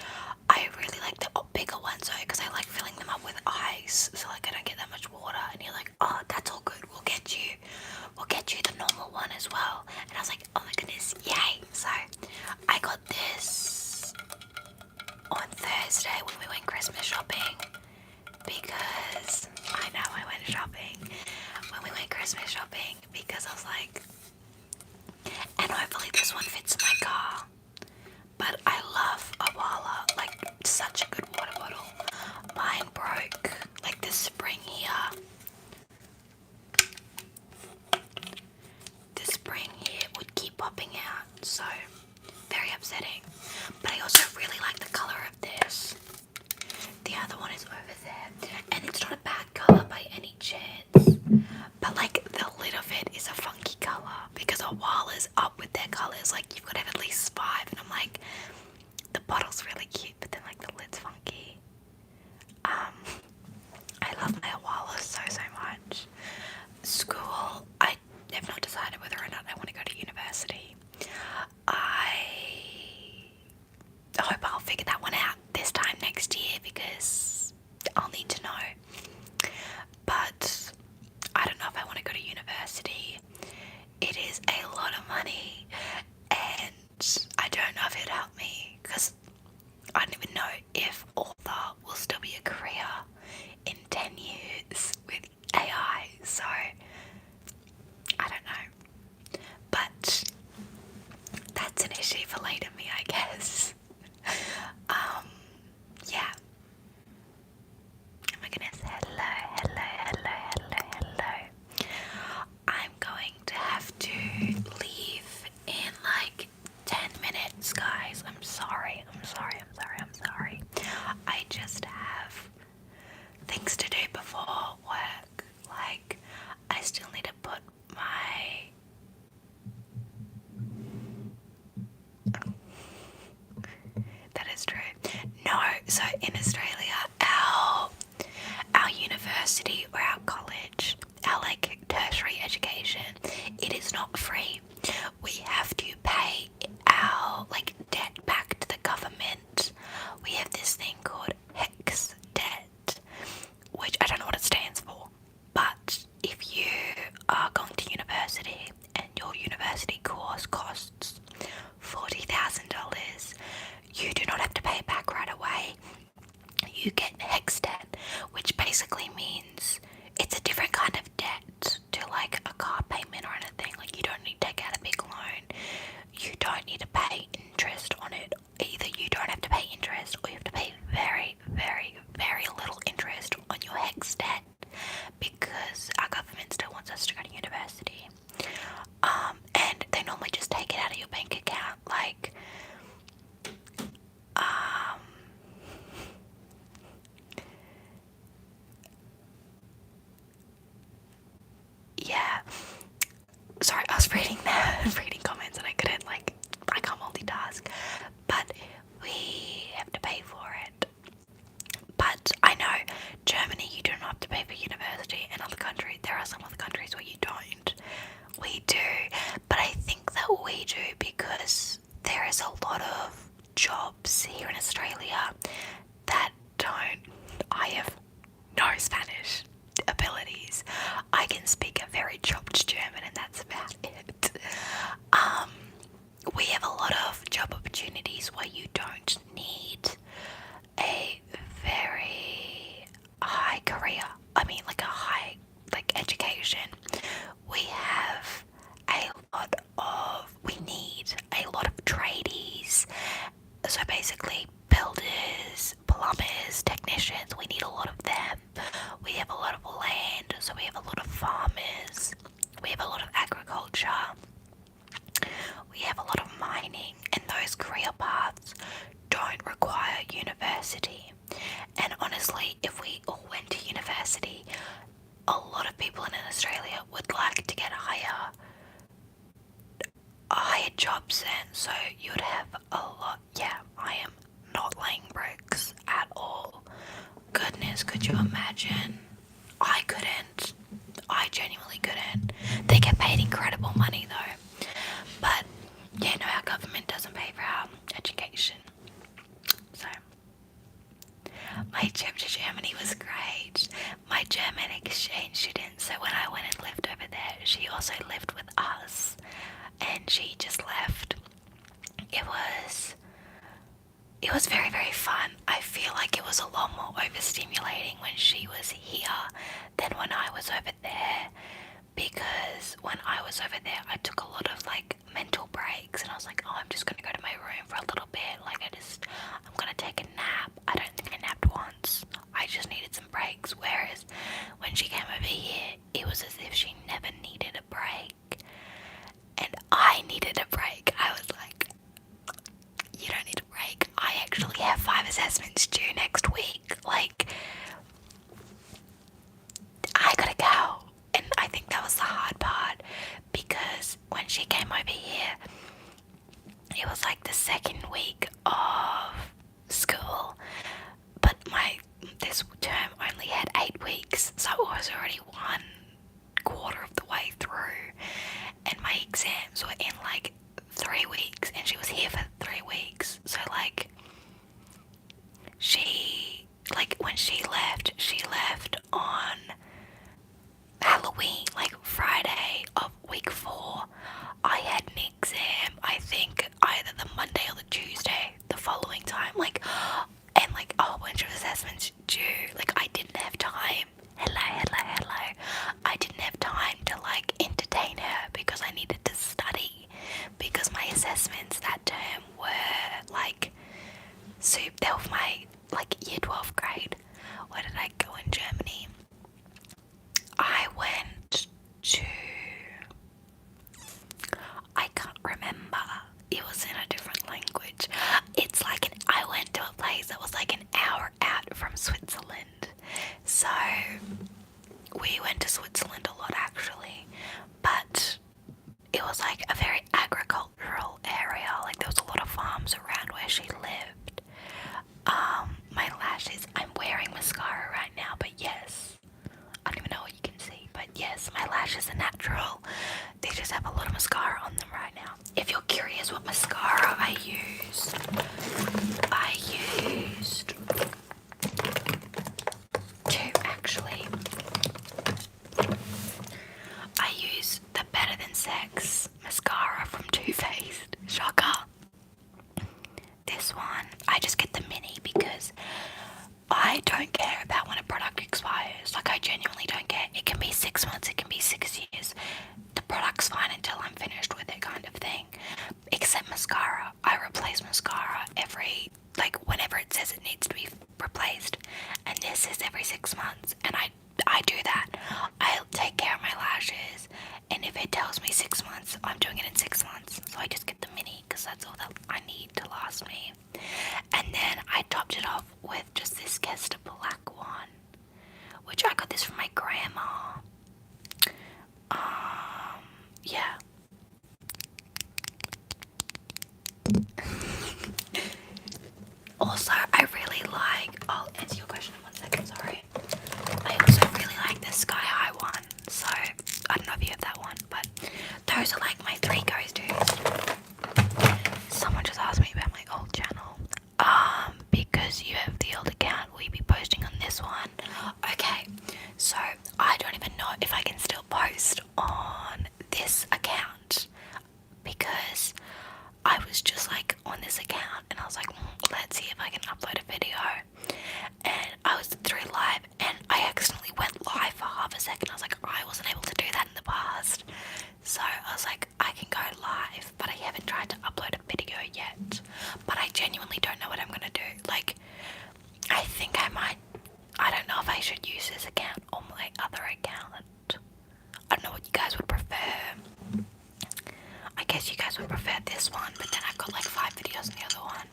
I really like the bigger ones though, because I like filling them up with ice, so like I don't get that much water. And you're like, oh, that's all good. We'll get you the normal one as well. And I was like, oh my goodness, yay! So I got this on Thursday when we went Christmas shopping, because I know I went shopping when we went Christmas shopping, because I was like, and hopefully this one fits in my car. But I love Awala, like such a good water bottle. Mine broke like the spring here. The spring here would keep popping out, so very upsetting. But I also really like the colour of this. The other one is over there, and it's not a bad colour by any chance. But like the lid of it is a funky colour, because Awala's up with their colours. Like you've got to have at least 5, and I'm like, the bottle's really cute, but then like the lid's funky. I love my Awala so much. School, I have not decided whether or not I want to go to university. I hope I'll figure that one out this time next year, because I'll need to know. But I don't know if I want to go to university. It is a lot of money, and I don't know if it'd help me, because I don't even know if author will still be a career in 10 years with AI, so I don't know. But that's an issue for later me, I guess. Yeah. Oh my goodness, hello. I'm going to have to leave in like 10 minutes, guys. I'm sorry. I just have things to do before work. Like, I still need to put my... That is true. No, so in Australia, our university or our college, our like tertiary education, it is not free. We have to pay our like debt back to the government. We have this thing called HEX debt, which I don't know what it stands for, but if you are going to university and your university course costs $40,000, you do not have to pay it back right away. You get HEX debt, which basically means it's a different kind of debt to like a car payment or anything. Like you don't need to take out a big loan. You don't need to pay interest on it. Either you don't have to pay interest, or you have to pay very, very, very little interest on your HEX debt, because our government still wants us to go to university. And they normally just take it out of your bank account, like, yeah. Sorry, I was reading comments and I can't multitask. But we have to pay for it. But I know Germany, you do not have to pay for university. In other countries, there are some other countries where you don't. We do, but I think that we do because there is a lot of jobs here in Australia that don't. I have no Spanish abilities. I can speak a very chopped German, and that's about it. We have a lot of job opportunities where you don't need a very high career. I mean, like a high education. We need a lot of tradies. So basically, builders, plumbers, technicians, we need a lot of them. We have a lot of land, so we have a lot of farmers. We have a lot of agriculture. We have a lot of mining, and those career paths don't require university. And honestly, if we all went to university, a lot of people in Australia would like to get higher jobs then, so you would have a lot. Yeah, I am not laying bricks at all. Goodness, could you imagine? I couldn't. I genuinely couldn't. They get paid incredible money though. But yeah, no, our government doesn't pay for our education. So my trip to Germany was great. My German exchange student, so when I went and lived over there, she also lived with us. And she just left. It was very, very fun. I feel like it was a lot more overstimulating when she was here than when I was over there, because when I was over there I took a lot of like mental breaks, and I was like, oh, I'm just gonna go to my room for a little bit, like I'm gonna take a nap. I don't think I napped once. I just needed some breaks, whereas when she came over here, it was as if she never needed a break. And I needed a break. I was like, you don't need a break. I actually have 5 assessments due next week. Like, I gotta go. And I think that was the hard part, because when she came over here, it was like the second week of school, but this term only had 8 weeks, so it was already 1/4 of the way through, and my exams were in like 3 weeks, and she was here for 3 weeks. So like, when she left on Halloween, like Friday of week 4. I had an exam, I think either the Monday or the Tuesday the following time, and like a whole bunch of assessments due. Like, I didn't have time. Hello. I didn't have time to like entertain her, because I needed to study, because my assessments that term were like they were my like year 12 grade. Where did I go in Germany? I went to, I can't remember. It was in a different language. It's like I went to a place that was like an hour out from Switzerland. So we went to Switzerland a lot actually, but it was like a very agricultural area. Like, there was a lot of farms around where she lived. My lashes, I'm wearing mascara right now, but yes, I don't even know what you can see, but yes, my lashes are natural. They just have a lot of mascara on them right now. If you're curious what mascara I used two actually. I used the Better Than Sex mascara from Too Faced. Shocker. This one, I just get the mini because I don't care about when a product expires. Like, I genuinely don't care. It can be 6 months, it can be 6 years. The product's fine until I'm finished with it, kind of thing. Except mascara. I replace mascara whenever it says it needs to be replaced. And this is every 6 months. And I do that. I'll take care of my lashes. And if it tells me 6 months, I'm doing it in 6 months. So I just get the mini, because that's all that I need to last me. And then I topped it off with just this Kester black one, which I got this from my grandma. Yeah. Also, I really like, I'll answer your question in 1 second, sorry. I also really like the Sky High one, so I don't know if you have that one, but those are like my 3 go-tos. Someone just asked me about my old channel. Because you have the old account, will you be posting on this one? Okay, so I don't even know if I can still post on this account, because I was just like on this account and I was like, let's see if I can upload a video. And I was through live and I accidentally went live for half a second. I was like, I wasn't able to do that in the past. So I was like, I can go live, but I haven't tried to upload a video yet. But I genuinely don't know what I'm gonna do. Like, I think I don't know if I should use this account or my other account. I don't know what you guys would prefer. I guess you guys would prefer this one, but then I've got like 5 videos on the other one.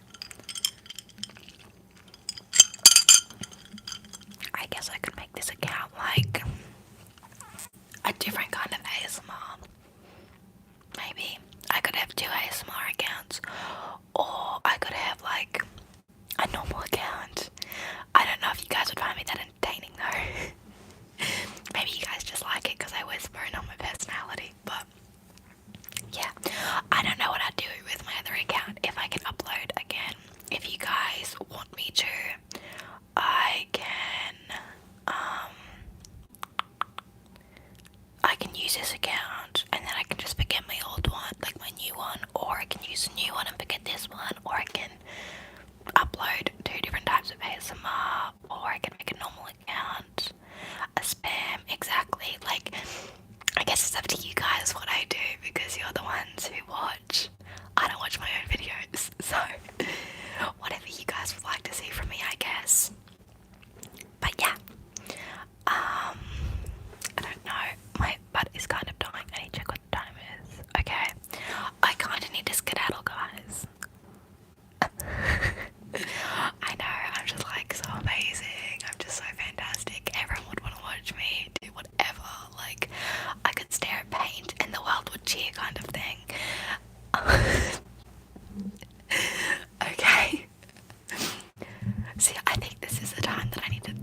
See, I think this is the time that I need to